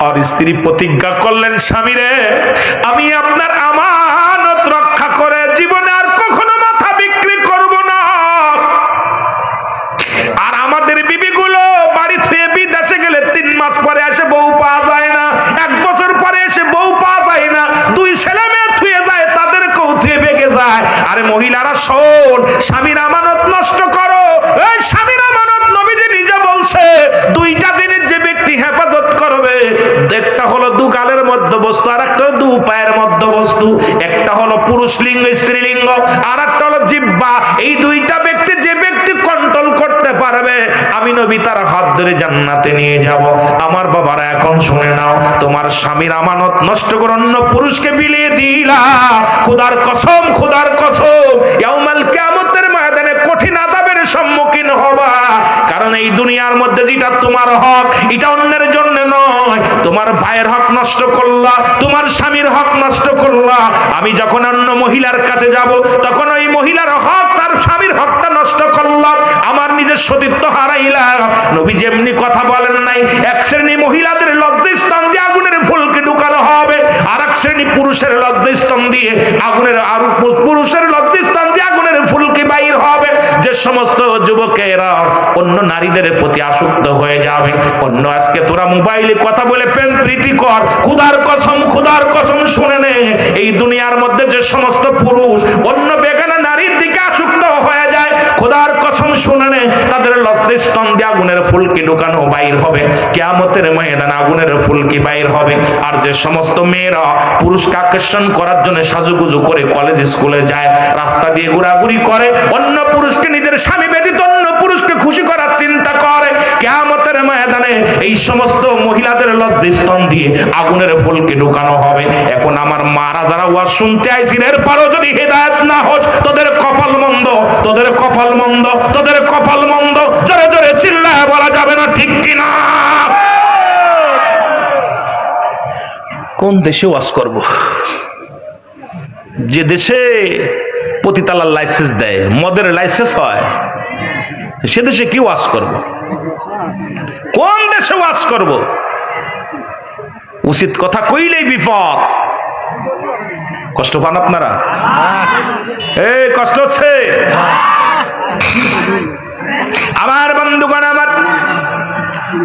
আর স্ত্রী প্রতিজ্ঞা করলেন, স্বামী রে, আমি আপনার আমানত রক্ষা করে জীবনে আর কখনো মাথা বিক্রি করব না। আর আমাদের বিবিগুলো বাড়ি থেকে বিদেশে গেলে 3 মাস পরে এসে বউ পাওয়া যায় না, 1 বছর পরে এসে বউ পাওয়া যায় না, 2 ছেলে মেয়ে থুয়ে যায়, তাদের কেউ থুয়ে বেগে যায়। আরে মহিলারা শোন, স্বামীর আমানত নষ্ট করো। এই স্বামীর আমানত নবীজি নিজে বলছে, 2টা জিনিস যে ব্যক্তি হেফাজত করবে, একটা হলো 2 গালের মধ্যবস্তু, আর একটা হলো 2 পায়ের মধ্যবস্তু। একটা হলো পুরুষ লিঙ্গ, স্ত্রীলিঙ্গ, আর একটা হলো জিহ্বা। এই 2টা ব্যক্তি, যে ব্যক্তি কন্ট্রোল করতে পারবে, আমি নবী তার হাত ধরে জান্নাতে নিয়ে যাব। আমার বাবারা, এখন শুনে নাও, তোমার স্বামীর আমানত নষ্ট করে অন্য পুরুষকে বিলিয়ে দিলা, খোদার কসম, খোদার কসম, ইয়াউমাল কিয়ামতের ময়দানে কঠিন আযাবের সম্মুখীন হবা। কারণ এই দুনিয়ার মধ্যে যেটা তোমার হক, এটা অন্যের জন্য নয়। তোমার ভাইয়ের হক নষ্ট করলা, তোমার স্বামীর হক নষ্ট করলা। আমি যখন অন্য মহিলার কাছে যাব, তখন ওই মহিলার হক, তার স্বামীর হকটা নষ্ট করলাম, আমার নিজের সতীত্ব হারাইলাম। নবী যেমনি কথা বলেন নাই, 1 শ্রেণী মহিলাদের লজ্জাস্থান দিয়ে আগুনের ফুলকে ঢুকানো হবে, আর 1 শ্রেণী পুরুষের লজ্জাস্থান দিয়ে আগুনের, আর পুরুষের লজ্জাস্থান দিয়ে আগুনের ফুলকে বাইর হবে। যে সমস্ত যুবকেরা অন্য নারীদের প্রতি আসক্ত হয়ে যাবে, অন্য, আজকে তোরা মোবাইলে কথা বলে প্রেম প্রীতি কর, খোদার কসম, খোদার কসম শুনে নে, এই দুনিয়ার মধ্যে যে সমস্ত পুরুষ অন্য বেগানা নারীর দিকে আসক্ত হয়ে যায়, খোদার কসম শুনে নে, তাদের লজ্জাস্থান দিয়ে আগুনের ফুলকি ঢুকানো বাইর হবে। কিয়ামতের ময়দানে আগুনের ফুলকি বাইর হবে। আর যে সমস্ত মেয়েরা পুরুষকে আকর্ষণ করার জন্য সাজুগুজু করে কলেজ স্কুলে যায়, রাস্তা দিয়ে ঘোরাঘুরি করে, অন্য পুরুষকে, নিজের স্বামী ব্যতীত অন্য পুরুষকে খুশি করার চিন্তা করে, কিয়ামতের ময়দানে এই সমস্ত মহিলাদের লজ্জাস্থান দিয়ে আগুনের ফুলকি ঢুকানো হবে। এখন আমার মারা যারা ওয়াজ শুনতে আইছিস, এরপরও যদি হেদায়েত না হোস, তোদের কপাল মন্দ, তোদের কপাল মন্দ, তোদের কপাল মন্দ। জোরে জোরে চিল্লায় বলা যাবে না, ঠিক কিনা? কোন দেশে ওয়াজ করব? যে দেশে পতিতালার লাইসেন্স দেয়, মদের লাইসেন্স হয়, সে দেশে কি ওয়াজ করব? কোন দেশে ওয়াজ করব? উচিত কথা কইলেই বিপদ। কষ্ট পান আপনারা? এই কষ্ট হচ্ছে? আমার বন্ধুগণ, আমার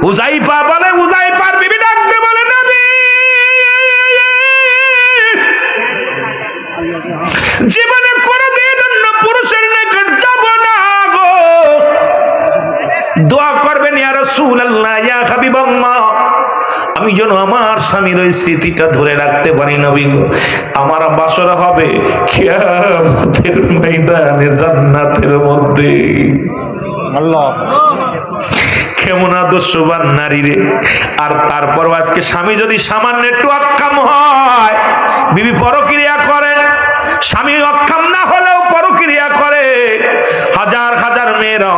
হুযায়ফা বলে, হুযায়ফার বিবি রাসূলুল্লাহ, ইয়া হাবিবাল্লাহ, আমি যেন আমার স্বামীর ওই স্মৃতিটা ধরে রাখতে পারি নবী গো। আমার বাসর হবে কিয়ামতের ময়দানে জান্নাতের মধ্যে। আল্লাহ, কেমন আদর্শবান নারী রে। আর তারপর আজকে স্বামী যদি সামান্য একটু অক্ষম হয়, বিবি পরক্রিয়া করেন, স্বামী অক্ষম না হলেও পরক্রিয়া করে, হাজার হাজার মেয়েরা,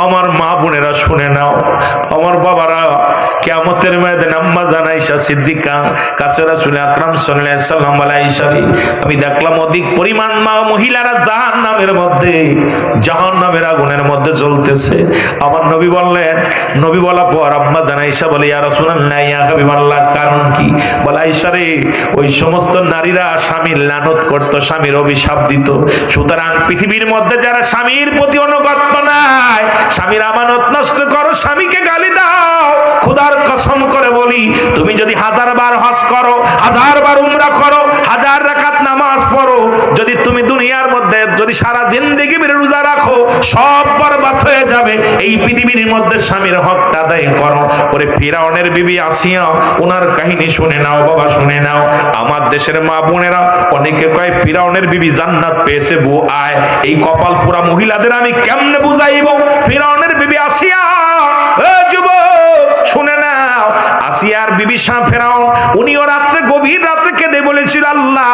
আমার মা বোনেরা শুনে নাও, আমার বাবারা, কিয়ামতের ময়দানে আম্মা জান আয়েশা সিদ্দিকা কাছে রাসূল আকরাম সাল্লাল্লাহু আলাইহি ওয়াসাল্লাম আয়েশারি আমি দেখলাম অধিক পরিমাণ মা মহিলারা জাহান্নামের মধ্যে, জাহান্নামের আগুনের মধ্যে জ্বলতেছে। আমার নবী বললেন, নবী বলা পর আম্মা জান আয়েশা বলে, ইয়া রাসূলুল্লাহ, ইয়া হাবিবাল্লাহ, কারণ কি? বলে, আয়েশা রে, ওই সমস্ত নারীরা স্বামীর লানত করত, স্বামীর অভিশাপ দিত। সুতরাং পৃথিবীর মধ্যে যারা স্বামীর প্রতি অনুগত নাই, স্বামীর আমানত নষ্ট করো, স্বামীকে গালি দাও, খোদার কসম করে বলি, তুমি যদি 1000 বার হজ করো, 1000 বার উমরা করো, 1000 রাকাত নামাজ পড়ো, যদি তুমি দুনিয়ার মধ্যে যদি সারা জিন্দেগি রোজা রাখো, সব বরবাদ হয়ে যাবে। এই পৃথিবীর মধ্যে স্বামীর হকটা আদায় করো। ওরে ফিরাউনের বিবি আসিয়া, ওনার কাহিনী শুনে নাও বাবা, শুনে নাও। আমার দেশের মা বোনেরা অনেকে কয় ফিরাউনের বিবি জান্নাত পেয়েছে, বউ আয়। এই কপাল পুরা মহিলাদের আমি কেমনে বুঝাইব? ফিরাউনের বিবি আসিয়া, এ যুবক শুনে নাও, আসিয়ার বিবি ফেরাউন, উনিও রাত্রে, গভীর রাত্রে কেঁদে বলেছিল, আল্লাহ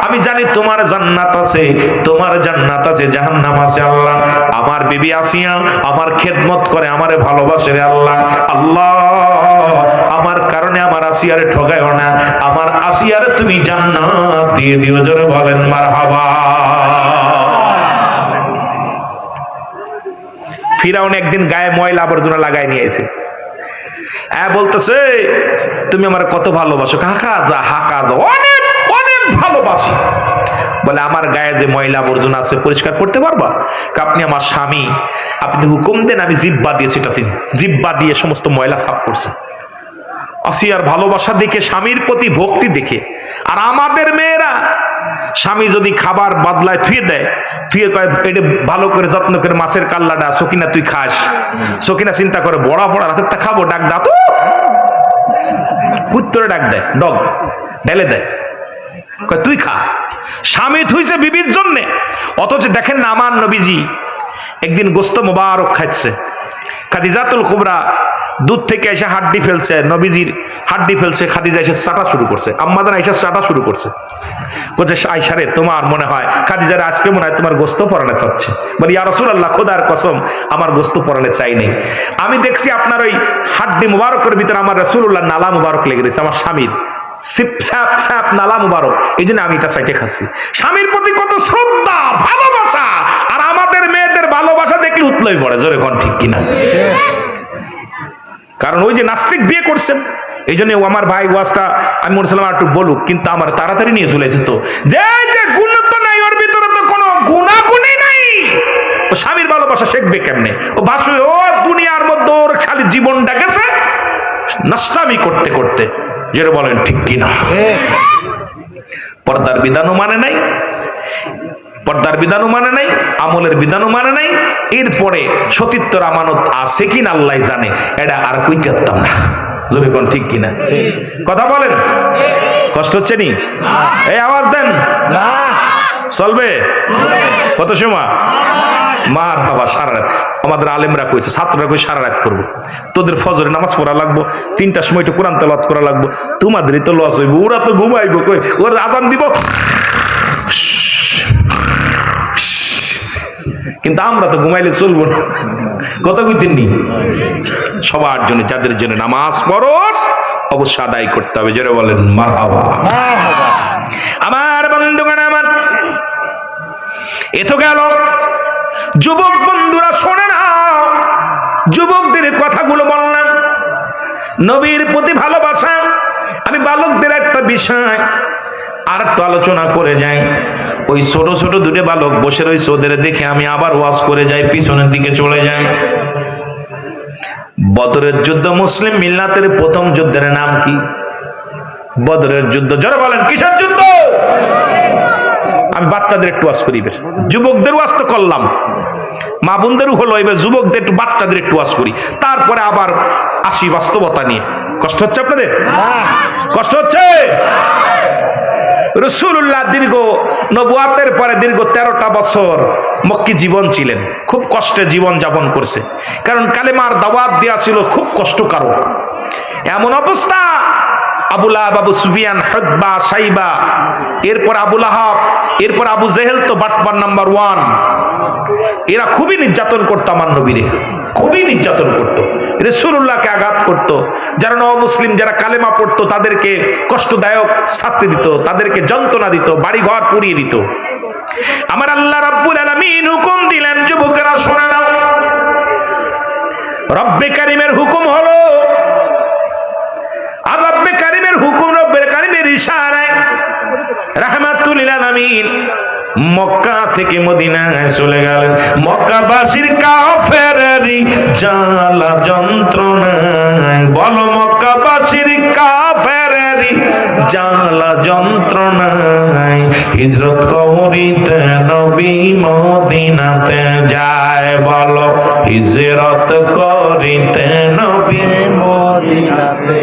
আমি জানি তোমার জান্নাত আছে, তোমার জান্নাত আছে, জাহান্নাম আছে। আল্লাহ, আমার বিবি আসিয়া আমার খেদমত করে, আমারে ভালোবাসে রে আল্লাহ। আল্লাহ, আমার কারণে আমার আসিয়ারে ঠকায়ও না, আমার আসিয়ারে তুমি জান্নাত দিয়ে দিও। জোরে বলেন মারহাবা। ফিরাউন একদিন গায়ে ময়লা আবর্জনা লাগাই নিয়ে এসে বলতেছে, তুমি আমার কত ভালোবাসো? হাঁকা দা, হাঁকা দা, অনেক অনেক ভালোবাসি। বলে, আমার গায়ে যে ময়লা আবর্জনা আছে পরিষ্কার করতে পারবা? আপনি আমার স্বামী, আপনি হুকুম দেন, আমি জিব্বা দিয়ে সেটা তিনি জিব্বা দিয়ে সমস্ত ময়লা সাফ করছে। আসিয়ার ভালোবাসা দেখে, স্বামীর প্রতি ভক্তি দেখে। আর আমাদের মেয়েরা, স্বামী যদি খাবার বদলায় থুয়ে দেয়, থুয়ে কয় এটা ভালো করে যত্ন করে মাছের কাল্লাটা সকিনা তুই খাস, সকিনা চিন্তা করে বড়া ফড়া রাতেরটা খাবো, ডাক দা তো, উত্তরে ডাক দেয়, ডগ ঢেলে দেয়, কয় তুই খা। স্বামী থুইছে বিবির জন্যে। অথচ দেখেন না, আমার নবীজি একদিন গোস্ত মোবারক খাচ্ছে, খাদিজাতুল কুবরা দুধ থেকে এসে হাড্ডি ফেলছে, নবীজির হাড্ডি ফেলছে, খাদিজা এসে চাটা শুরু করছে, আম্মাদান এসে চাটা শুরু করছে। বলছে, আয়েশা রে, তোমার মনে হয় খাদিজার আজকে মনে হয় তোমার গোস্ত পরানে চাচ্ছে। বলি, ইয়া রাসূলুল্লাহ, খোদার কসম আমার গোস্ত পরানে চাই নেই। আমি দেখছি আপনার ওই হাড্ডি মুবারকের ভিতরে আমার রাসূলুল্লাহ নালা মুবারক লেগে রয়েছে, আমার স্বামীর স্যাপ নালা মুবারক, এই জন্য আমি এটা চাইতে খাচ্ছি। স্বামীর প্রতি কত শ্রদ্ধা, ভালোবাসা। আর আমাদের মেয়েদের ভালোবাসা দেখলে উতলাই পড়ে। জোরে কোন ঠিক কিনা? কারণ ওই যে নাস্তিক বিয়ে করছেন, এই জন্য আমার ভাই ওয়াজটা আমি মনে ছিলাম একটু বলুক, কিন্তু আমার তাড়াতাড়ি নিয়ে চলেছে। তো যে গুণ তো নাই, ওর ভিতরে তো কোনো গুণাগুণই নাই। ও স্বামীর ভালোবাসা শিখবে কেমনে? ও বাসু, ও দুনিয়ার মধ্যে ওর খালি জীবনটা গেছে নষ্টামি করতে করতে। যেটা বলেন ঠিক কিনা? পর্দার বিধানও মানে নাই, পর্দার বিধানও মানে নাই, আমলের বিধানও মানে নাই। এরপরে সতীত্বর আমানত আছে কিনা আল্লাহ জানে, এটা আর কইতে পারতাম না। জোরে কোন ঠিক কিনা? কথা বলেন, কষ্ট হচ্ছে নি? এই আওয়াজ দেন, চলবে কত সময়? মার হাবা, সারা রাত। আমাদের আলেমরা কইছে, ছাত্ররা কই সারা রাত করবো, তোদের ফজরে নামাজ পড়া লাগবো, 3টার সময় একটু কোরআন তেলাওয়াত করা লাগবো, তোমাদেরই তো লস হইব, ওরা তো ঘুমাইবো, কই ওর আযান দিব, কিন্তু আমরা তো ঘুমাইলে চলবো না। কত কইতেননি? সবার জন্য, যাদের জন্য নামাজ ফরজ অবশ্যই আদায় করতে হবে। যারা বলেন মারহাবা। আমার বন্ধুগণ, আমার এ তো গেল। যুবক বন্ধুরা শোনে না, যুবকদের কথাগুলো বললাম, নবীর প্রতি ভালোবাসা। আমি বালকদের একটা বিষয় আর একটু আলোচনা করে যাই। ওই ছোট ছোট দুটো বালক বসে রয়েছে, ওদের দেখে আমি আবার ওয়াজ করে যাই, পিছনের দিকে চলে যাই। বদরের যুদ্ধ, মুসলিম মিল্লাতের প্রথম যুদ্ধের নাম কি? বদরের যুদ্ধ। যারা বলেন কিসের যুদ্ধ? আমি বাচ্চাদের একটু ওয়াজ করি, যুবকদের ওয়াজ তো করলাম। মা বোনদেরও হলো, এবার যুবকদের একটু, বাচ্চাদের একটু ওয়াজ করি, তারপরে আবার আসি বাস্তবতা নিয়ে। কষ্ট হচ্ছে আপনাদের? কষ্ট হচ্ছে? রাসূলুল্লাহ দীর্ঘ নবুয়াতের পরে দীর্ঘ 13টা বছর মক্কি জীবন ছিলেন, খুব কষ্টে জীবন যাপন করছে, কারণ কালেমার দাওয়াত দেওয়া ছিল খুব কষ্টকারক। এমন অবস্থা, আবু লাহাব, আবু সুফিয়ান, হুতবা, সাইবা, এরপর আবু লাহাব, এরপর আবু জেহেল তো বাটপার নাম্বার 1। এরা খুবই নির্যাতন করতো আমার নবীরে, খুবই নির্যাতন করতো, রাসূলুল্লাহকে আঘাত করতো। যারা নবমুসলিম, যারা কালেমা পড়তো তাদেরকে কষ্টদায়ক শাস্তি দিত, তাদেরকে যন্ত্রণা দিত, বাড়ি ঘর পুড়িয়ে দিত। আমার আল্লাহ রাব্বুল আলামিন হুকুম দিলেন, যুবকেরা শুনে নাও, রব্বে কারিমের হুকুম হলো, আর রব্বে কারিমের হুকুম, রব্বে কারিমের ইশারায় রাহমাতুল লিল আলামিন মক্কা থেকে মদিনায় চলে গেলেন। মক্কাবাসীর কাফেরেরই জ্বালা যন্ত্রণায়, বলো মক্কাবাসীর কাফেরেরই জ্বালা যন্ত্রণায় হিজরত করিতে নবী মদিনাতে যায়, বলো হিজরত করিতে নবী মদিনাতে।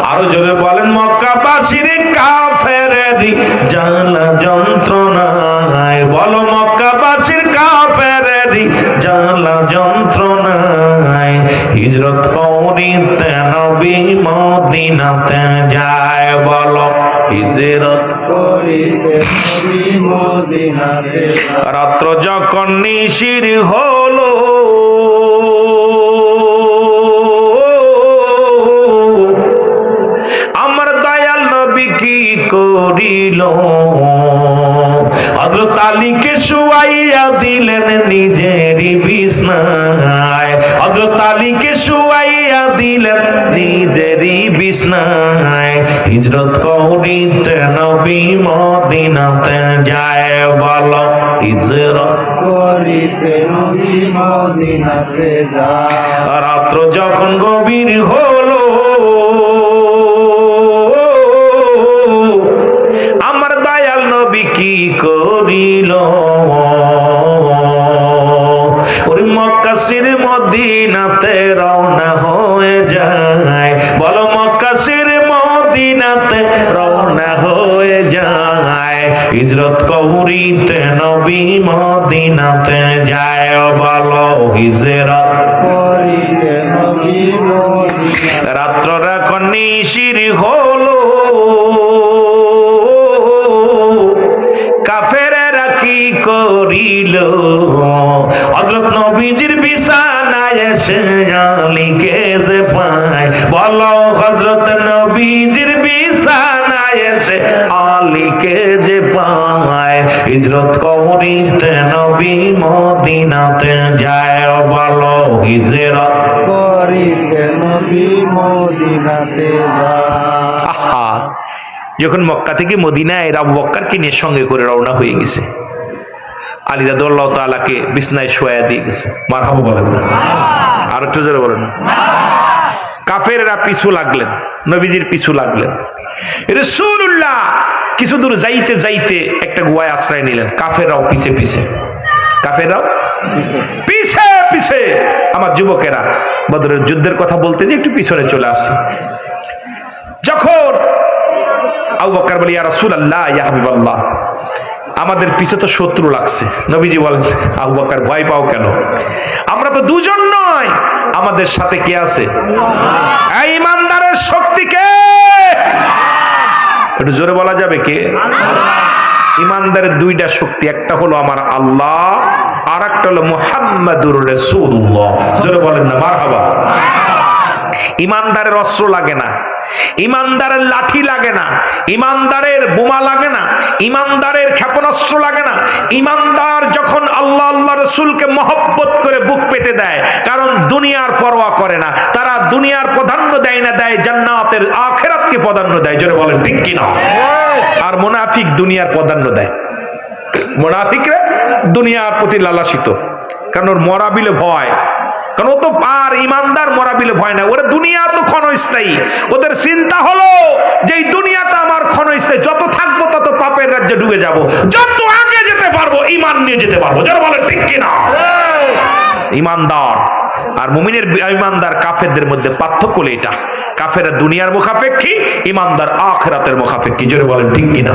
আরো জোরে বলেন, মক্কাবাসীর কাফেরেরই জ্বালা যন্ত্রণায়, বলো মক্কাবাসীর কাফেরেরই জ্বালা যন্ত্রণায় হিজরত করিতে নবী মদিনাতে যায়, বলো হিজরত করিতে নবী মদিনাতে। রাত্র যখন নিশির হলো, আমার দয়াল নবী কি করিল, হযরত আলীকে শুয়াইয়া দিলেন নিজেরই বিছনায়, হযরত আলীকে শুয়াইয়া দিলেন নিজেরই বিছনায় হিজরত করিতে নবী মদিনাতে যায়, বলো হিজরত করিতে নবী মদিনাতে যায়। রাত্র যখন গভীর হলো, আমার দয়াল নবী কি করিল, ওই মক্কাসির মদিনাতে রওনা হয়ে যায়, বলো মক্কাসির মদিনাতে রওনা হয়ে যায় হিজরত করিতে নবী মদিনাতে যায়, বলো হিজরত করিতে নবী মদিনাতে। রাত্র এখন নিশির হলো, কাফেরেরা কি করিল, হযরত নবীজির বিছানায় এসে আলীকে যে পায়, বলো হযরত নবীজির বিছানায় এসে আলীকে যে পায় হিজরত করিতে নবী মদিনাতে যায়, বলো হিজরত করিতে নবী মদিনাতে যায়। আহা, যখন মক্কা থেকে মদিনায় আবু বকরকে নিয়ে সঙ্গে করে রওনা হয়ে গেছে, আলী রাদিয়াল্লাহু তাআলাকে বিছনায় শোয়া দিয়ে গেছে। মারহাবা বলেন না? আর একটু জোরে বলেন। কাফেররা পিছু লাগলেন, নবীজির পিছু লাগলেন। রাসূলুল্লাহ কিছু দূর যাইতে যাইতে একটা গুহায় আশ্রয় নিলেন, কাফেররাও পিছে পিছে, কাফেররাও পিছে পিছে। আমার যুবকেরা বদরের যুদ্ধের কথা বলতে যে একটু পিছনে চলে আসছে। যখন আবু বকর বলে, ইয়া রাসূলুল্লাহ, ইয়া হাবিবাল্লাহ, আমাদের পিছে তো শত্রু লাগছে। নবীজি বলেন, আবু বকর ভয় পাও কেন, আমরা তো দুজন নয়, আমাদের সাথে কে আছে? এই ইমানদারের শক্তি কে? একটু জোরে বলা যাবে কে? ইমানদারের দুইটা শক্তি, একটা হলো আমার আল্লাহ, আর একটা হলো মুহাম্মাদুর রাসূলুল্লাহ। জোরে বলেন না মারহাবা। ইমানদারের অস্ত্র লাগে না, ইমানদারের লাঠি লাগে না, ইমানদারের বোমা লাগে না, ইমানদারের ক্ষেপণাস্ত্র লাগে না। ইমানদার যখন আল্লাহ আল্লাহ রসুলকে মহব্বত করে বুক পেতে দেয়, কারণ দুনিয়ার পরোয়া করে না, তারা দুনিয়ার প্রাধান্য দেয় না, দেয় জান্নাতের আখিরাতকে প্রাধান্য দেয়। জোরে বলেন ঠিক কিনা? আর মুনাফিক দুনিয়ার প্রাধান্য দেয়। মুনাফিকরা দুনিয়ার প্রতি লালাসিত, কারণ ওর মরাবিলে ভয়, কারণ ও তো আর ইমানদার মরাবিলে ভয় না, ওরা দুনিয়া তো ক্ষণস্থায়ী। ওদের চিন্তা হলো যে এই দুনিয়াটা আমার ক্ষণস্থায়ী, যত থাকবো তত পাপের রাজ্যে ডুবে যাব, যত আগে যেতে পারবো ইমান নিয়ে যেতে পারবো। যারা বলে ঠিক কিনা? ইমানদার আর মুমিনের ইমানদার কাফেরদের মধ্যে পার্থক্য হলো এটা, কাফেররা দুনিয়ার মুখাপেক্ষী, ইমানদার আখিরাতের মুখাপেক্ষী। জোরে বলেন ঠিক কিনা?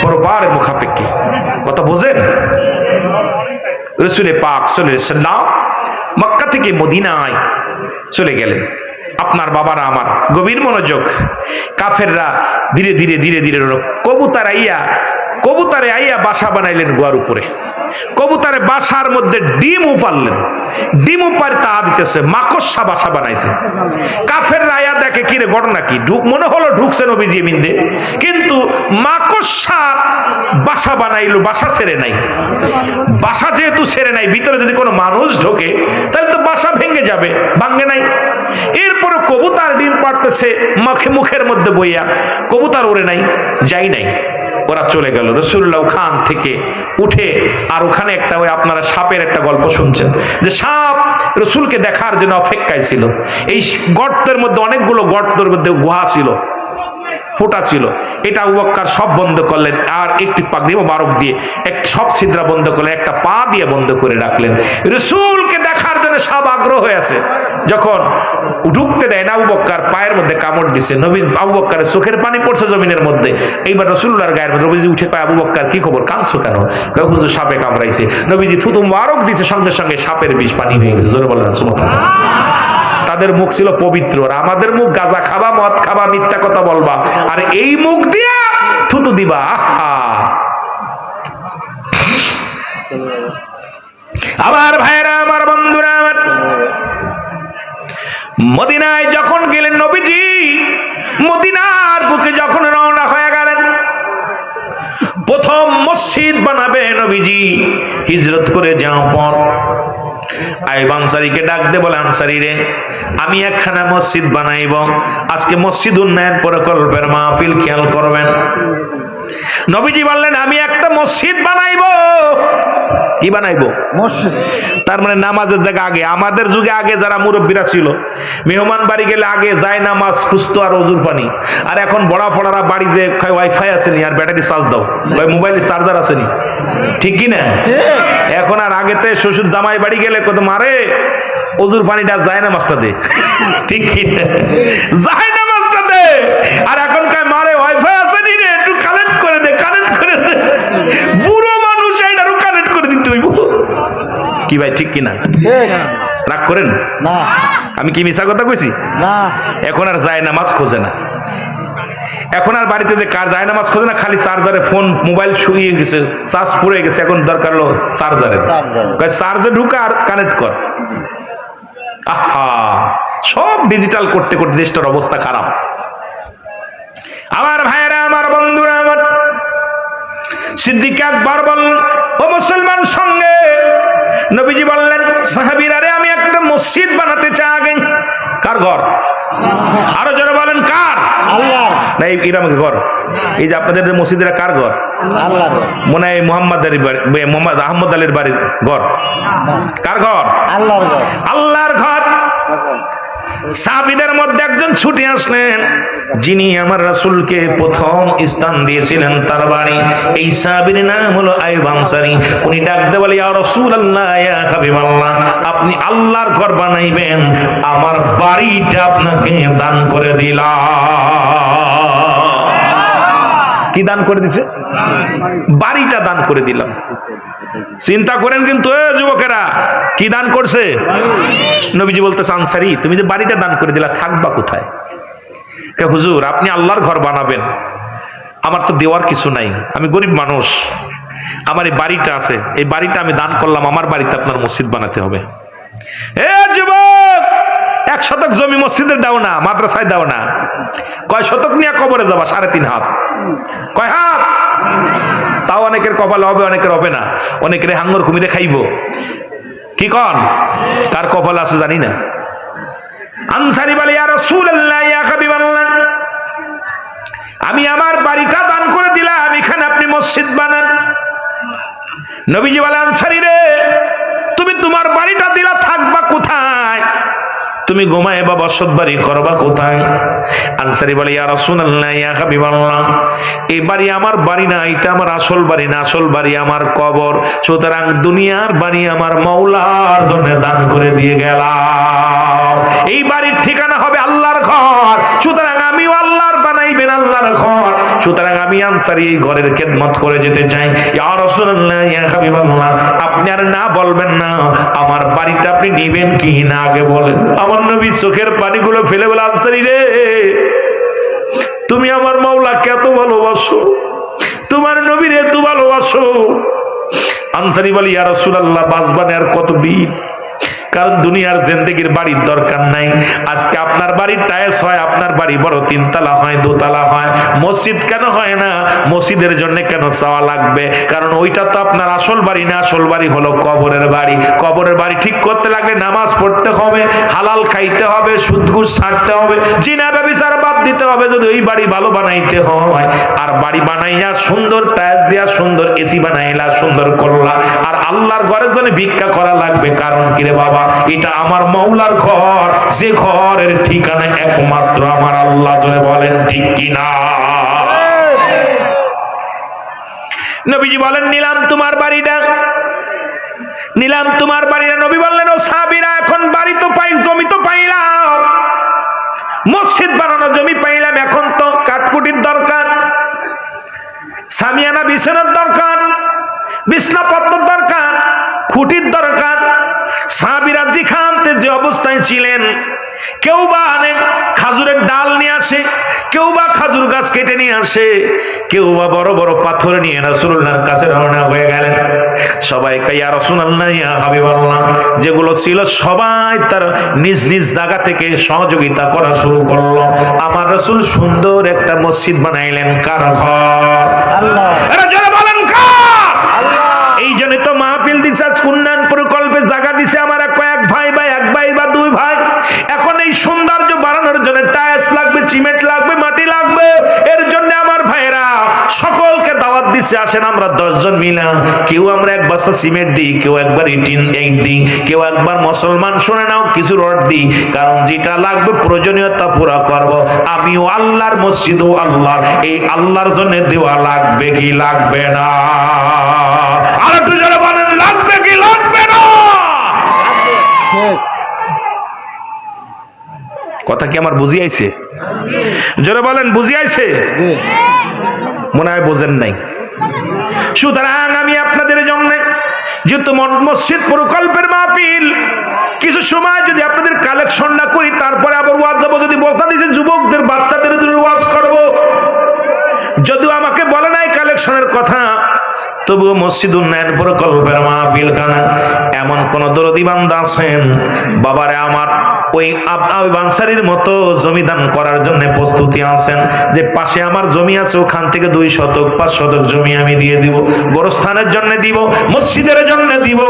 পরবারের মুখাপেক্ষী। কথা বোঝেন? রাসূল পাক সাল্লাল্লাহু আলাইহি ওয়াসাল্লাম মক্কা থেকে মদিনায় চলে গেলেন। আপনার বাবারা আমার গভীর মনোযোগ, কাফেররা ধীরে ধীরে ধীরে ধীরে কবুতরে আইয়া বাসা বানাইলেন গুয়ার উপরে। কবুতরে বাসার মধ্যে ডিম উপারলেন, ডিম উপার তা দিতেছে, মাকড়সা বাসা বানাইছে। কাফেররা আইয়া দেখে কিরে ঘটনা কি, মনে হলো ঢুকছে নবীজি মিন্দে, কিন্তু মাকড়সা বাসা বানাইলো, বাসা ছেড়ে নাই। বাসা যেহেতু ছেড়ে নাই, ভিতরে যদি কোনো মানুষ ঢোকে তাহলে তো বাসা ভেঙে যাবে, ভাঙে নাই। এরপরে কবুতর ডিম পাড়তেছে মুখের মধ্যে বইয়া, কবুতর ওড়ে নাই, যাই নাই, ওরা চলে গেল। রাসূলুল্লাহ ওখান থেকে উঠে, আর ওখানে একটা ওই আপনারা সাপের একটা গল্প শুনছেন, যে সাপ রাসূলকে দেখার জন্য অপেক্ষায় ছিল। এই গর্তের মধ্যে অনেকগুলো গর্তের মধ্যে গুহা ছিল, ফোঁটা ছিল। এটা আবু বকর সব বন্ধ করলেন, আর একটি পাগড়ি মোবারক দিয়ে সব ছিদ্রা বন্ধ করলেন, একটা পা দিয়ে বন্ধ করে রাখলেন। রাসূলকে দেখার জন্য সব আগ্রহ হয়ে আছে। যখন ঢুকতে দেয় না, আবু বকর পায়ের মধ্যে কামড় দিছে। নবী আবু বকরের চোখের পানি পড়ছে জমিনের মধ্যে। এইবার রাসূলুল্লাহর গায়ের মধ্যে নবীজি উঠে কয়, আবু বকর কি খবর, কাঁদছো কেন? কয় হুজুর সাপে কামড়াইছে। নবীজি থুতু মোবারক দিছে, সঙ্গে সঙ্গে সাপের বিষ পানি হয়ে গেছে। জোরে বলেন সুবহানাল্লাহ। তাদের মুখ ছিল পবিত্র, আর আমাদের মুখ গাঁজা খাবা, মদ খাবা, মিথ্যা কথা বলবা, আর এই মুখ দিয়া থুতু দিবা। আহা! আমার ভাইরা, আমার বন্ধুরা, আমার মদিনায় যখন গেলেন নবীজি, মদিনার বুকে যখন রওনা হয়ে গেলেন, প্রথম মসজিদ বানাবে নবীজি হিজরত করে যাওয়ার পর। আইব আনসারীকে ডাক দে, বলে আনসারী রে, আমি একখানা মসজিদ বানাইব, আজকে মসজিদ উন্নয়ন প্রকল্পের মাহফিল, খেয়াল করবেন। নবীজি বললেন, আমি একটা মসজিদ বানাইব। কি বানাইবো? মসজিদ। তার মানে নামাজের জায়গা আগে, আমাদের যুগে আগে যারা মুরব্বীরা ছিল, মেহমান বাড়ি গেলে আগে যায় নামাজ খুঁজতো আর ওজুর পানি। আর এখন বড়া ফড়ারা বাড়ি যে ওয়াইফাই আসেনি, আর ব্যাটারি চার্জ দাও, মোবাইলে চার্জার আসেনি, ঠিক কি না? এখন আর আগেতে শ্বশুর জামাই বাড়ি গেলে কত মারে, ওজুর পানিটা যায় নামাজটা দে, ঠিক কি না? যায় নামাজটা দে। আর এখন কায় মারে, ওয়াইফাই আসেনি রে, একটু কানেক্ট করে দে, কানেক্ট করে দে। বুড়ো মানুষ এটারও কানেক্ট করে দিতে হইব। কি ভাই, ঠিক কিনা? রাগ করেন না? আমি কি মিছা কথা কইছি? না। এখন আর যায় নামাজ খোঁজে না, এখন আর বাড়িতে যে কার যায় নামাজ খোঁজে না, খালি চার্জারে ফোন মোবাইল শুকিয়ে গেছে, চার্জ পুড়ে গেছে, এখন দরকার হলো চার্জারে, চার্জে ঢুকা আর কানেক্ট কর। আহা, সব ডিজিটাল করতে করতে দেশটার অবস্থা খারাপ। আমার ভাইয়েরা, আমার বন্ধুরা, আমার সিদ্দিক আকবর বললেন, ও মুসলমান সঙ্গে, নবীজি বললেন, সাহাবীরা রে, আমি একটা মসজিদ বানাতে চাই। কার ঘর? আরো জোরে বলেন, কার? আল্লাহর। না, এরকম ঘর, এই যে আপনাদের মসজিদের কার ঘর? আল্লাহর। মনে হয় মোহাম্মদ আহমদ আলীর বাড়ির ঘর। কার ঘর? আল্লাহর ঘর। আল্লাহর ঘর। সাহাবীদের মধ্যে একজন ছুটে আসলেন, যিনি আমার রাসূলকে প্রথম স্থান দিয়েছিলেন, তার বাড়ি। এই সাহাবীর নাম হলো আইয়ুব আনসারী। উনি ডাকতে বলে, ইয়া রাসূলুল্লাহ, ইয়া হাবিবাল্লাহ, আপনি আল্লাহর ঘর বানাইবেন, আমার বাড়িটা আপনাকে দান করে দিলাম। কি দান করে দিছে? বাড়িটা দান করে দিলাম। চিন্তা করেন কিন্তু যুবকেরা, কি দান করছে? নবীজি বলতেছে, আনসারী, তুমি যে বাড়িটা দান করে দিলা, থাকবা কোথায়? কে হুজুর, আপনি আল্লাহর ঘর বানাবেন, আমার তো দেওয়ার কিছু নাই, আমি গরিব মানুষ, আমার এই বাড়িটা আছে, এই বাড়িটা আমি দান করলাম, আমার বাড়িতে আপনার মসজিদ বানাতে হবে। এ যুবক, 1 শতক জমি মসজিদে দাও না, মাদ্রাসায় দাও না। কয় শতক নিয়ে কবরে যাবা? 3.5 হাত। কয় হাত? তাও অনেকের কপালে হবে, অনেকের হবে না, অনেকের হাঙ্গর কুমিরে খাইব। কি কন? কার কপালে আছে জানি না। আনসারী বলে, ইয়া রাসূলুল্লাহ, ইয়া হাবিবাল্লাহ, আমি আমার বাড়িটা দান করে দিলাম, এখানে আপনি মসজিদ বানান। নবীজি বলে, আনসারী রে, তুমি তোমার বাড়িটা দিলা, থাকবা কোথায়? তুমি ঘুমায় বা বসত বাড়ি করবা কোথায়? আনসারী বলে, ইয়া রাসূলুল্লাহ, ইয়া হাবিবাল্লাহ, এই বাড়ি আমার বাড়ি না, এটা আমার আসল বাড়ি না, আসল বাড়ি আমার কবর। সুতরাং দুনিয়ার বাড়ি আমার মাওলার জন্য দান করে দিয়ে গেলাম। এই বাড়ির ঠিকানা হবে আল্লাহর ঘর, সুতরাং আমিও আল্লাহর বানাইবেন আল্লাহর ঘর। সুতরাং আমি আনসারী এই ঘরের খেদমত করে যেতে চাই। ইয়া রাসূলুল্লাহ, ইয়া হাবিবাল্লাহ, আপনি আর না বলবেন না, আমার বাড়িটা আপনি নিবেন কি না আগে বলেন। আমার নবী চোখের পানিগুলো ফেলে বলে, আনসারী রে, তুমি আমার মাওলাকে এত ভালোবাসো, তোমার নবীর এত ভালোবাসো। আনসারী বলে, ইয়া রাসূলুল্লাহ, বাঁচবানে আর কতদিন? কারণ দুনিয়ার জিন্দেগির বাড়ির দরকার নাই। আজকে আপনার বাড়ি টাইলস হয়, আপনার বাড়ি বড় তিনতলা হয়, দোতলা হয়, মসজিদ কেন হয় না? মসজিদের জন্য কেন চাওয়া লাগবে? কারণ ওইটা তো আপনার আসল বাড়ি না, আসল বাড়ি হলো কবরের বাড়ি। কবরের বাড়ি ঠিক করতে লাগলে নামাজ পড়তে হবে, হালাল খাইতে হবে, সুদ ঘুষ ছাড়তে হবে, জিনা ব্যভিচার বাদ দিতে হবে যদি ওই বাড়ি ভালো বানাইতে হয়। আর বাড়ি বানাইয়া সুন্দর টাইলস দিয়া, সুন্দর এসি বানাইলা, সুন্দর করলা, আর আল্লাহর ঘরের জন্য ভিক্ষা করা লাগবে। কারণ কি রে বাবা, এটা আমার মাওলার ঘর, যে ঘরের ঠিকানা একমাত্র আমার আল্লাহ। জোরে বলেন ঠিক কিনা? নবীজি বলেন, নিলাম তোমার বাড়িটা, নিলাম তোমার বাড়িটা। নবী বললেন, ও সাহাবীরা, এখন বাড়ি তো পাই, জমি তো পাইলাম, মসজিদ বানানোর জমি পাইলাম, এখন তো কাঠকুটির দরকার, সামিয়ানা বিছানার দরকার, বিছনাপত্রের দরকার, খুঁটির দরকার। সাহাবীরা যেখানতে যে অবস্থায় ছিলেন, কেউ বা আনে খাজুরের ডাল নিয়ে আসে, কেউ বা খাজুর গাছ কেটে নিয়ে আসে, কেউ বা বড় বড় পাথর নিয়ে রাসূলুল্লাহর কাছে রওনা হয়ে গেলেন। সবাই কয়, ইয়া রাসূলুল্লাহ, ইয়া হাবিবাল্লাহ, যেগুলো ছিল সবাই তার নিজ নিজ জায়গা থেকে সহযোগিতা করা শুরু করলো। আমার রাসূল সুন্দর একটা মসজিদ বানাইলেন। কার ঘর? আল্লাহ। এরা যারা বলেন কার? এই জন্য তো মাহফিল দিছে, উন্নয়ন প্রকল্পে জায়গা দিছে আমার কয়েক ভাই বা এক ভাই বা দুই ভাই। এখন এই সৌন্দর্য বাড়ানোর জন্য টাইলস লাগবে, সিমেন্ট লাগবে, মাটি লাগবে। এর জন্য আমার ভাইরা সকলকে দাওয়াত দিছে, আসেন আমরা 10 জন মিলাম, কেউ আমরা এক বস্তা সিমেন্ট দিই, কেউ একবার ইট দিই, কেউ একবার মুসলমান শুনে নাও কিছু রড দিই। কারণ যেটা লাগবে প্রয়োজনীয়তা পুরা করব। আমিও আল্লাহর মসজিদও আল্লাহর, এই আল্লাহর জন্য দেওয়া লাগবে কি লাগবে না? আর একটু জোরে বলেন, লাগবে কি লাগবে না? ঠিক। কথা কি আমার বুঝিয়াইছে? জোরে বলেন, বুঝিয়াইছে? জি। মনে হয় বোঝেন নাই। সুতরাং আমি আপনাদের জন্য যেহেতু মসজিদ প্রকল্পের মাহফিল, কিছু সময় যদি আপনাদের কালেকশন না করি, তারপরে আবার ওয়াজ যাবো। যদি বলতা দিয়েছে যুবকদের, বাচ্চাদের ওয়াজ করব, যদিও আমাকে বলে নাই কালেকশনের কথা, তবুও মসজিদ উন্নয়ন প্রকল্পের মাহফিল খানা এমন কোন দরদি বান্দা আছেন, বাবারে আমার ওই আনসারীর মতো জমি দান করার জন্য প্রস্তুতি আছেন, যে পাশে আমার জমি আছে, ওখান থেকে 2 শতক 5 শতক জমি আমি দিয়ে দিব, গোরস্থানের জন্য দিব, মসজিদের জন্য দিব,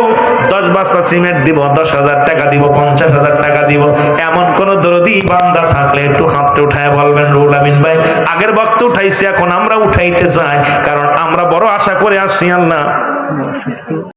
10 বস্তা সিমেন্ট দিব, 10,000 টাকা দিব, 50,000 টাকা দিব। এমন কোন দরদি বান্দা থাকলে একটু হাতটা উঠায় বলবেন। রুহুল আমিন ভাই আগের বক্ত উঠাইছে, এখন আমরা উঠাইতে চাই, কারণ আমরা বড় আশা করে আসছি। আল্লাহ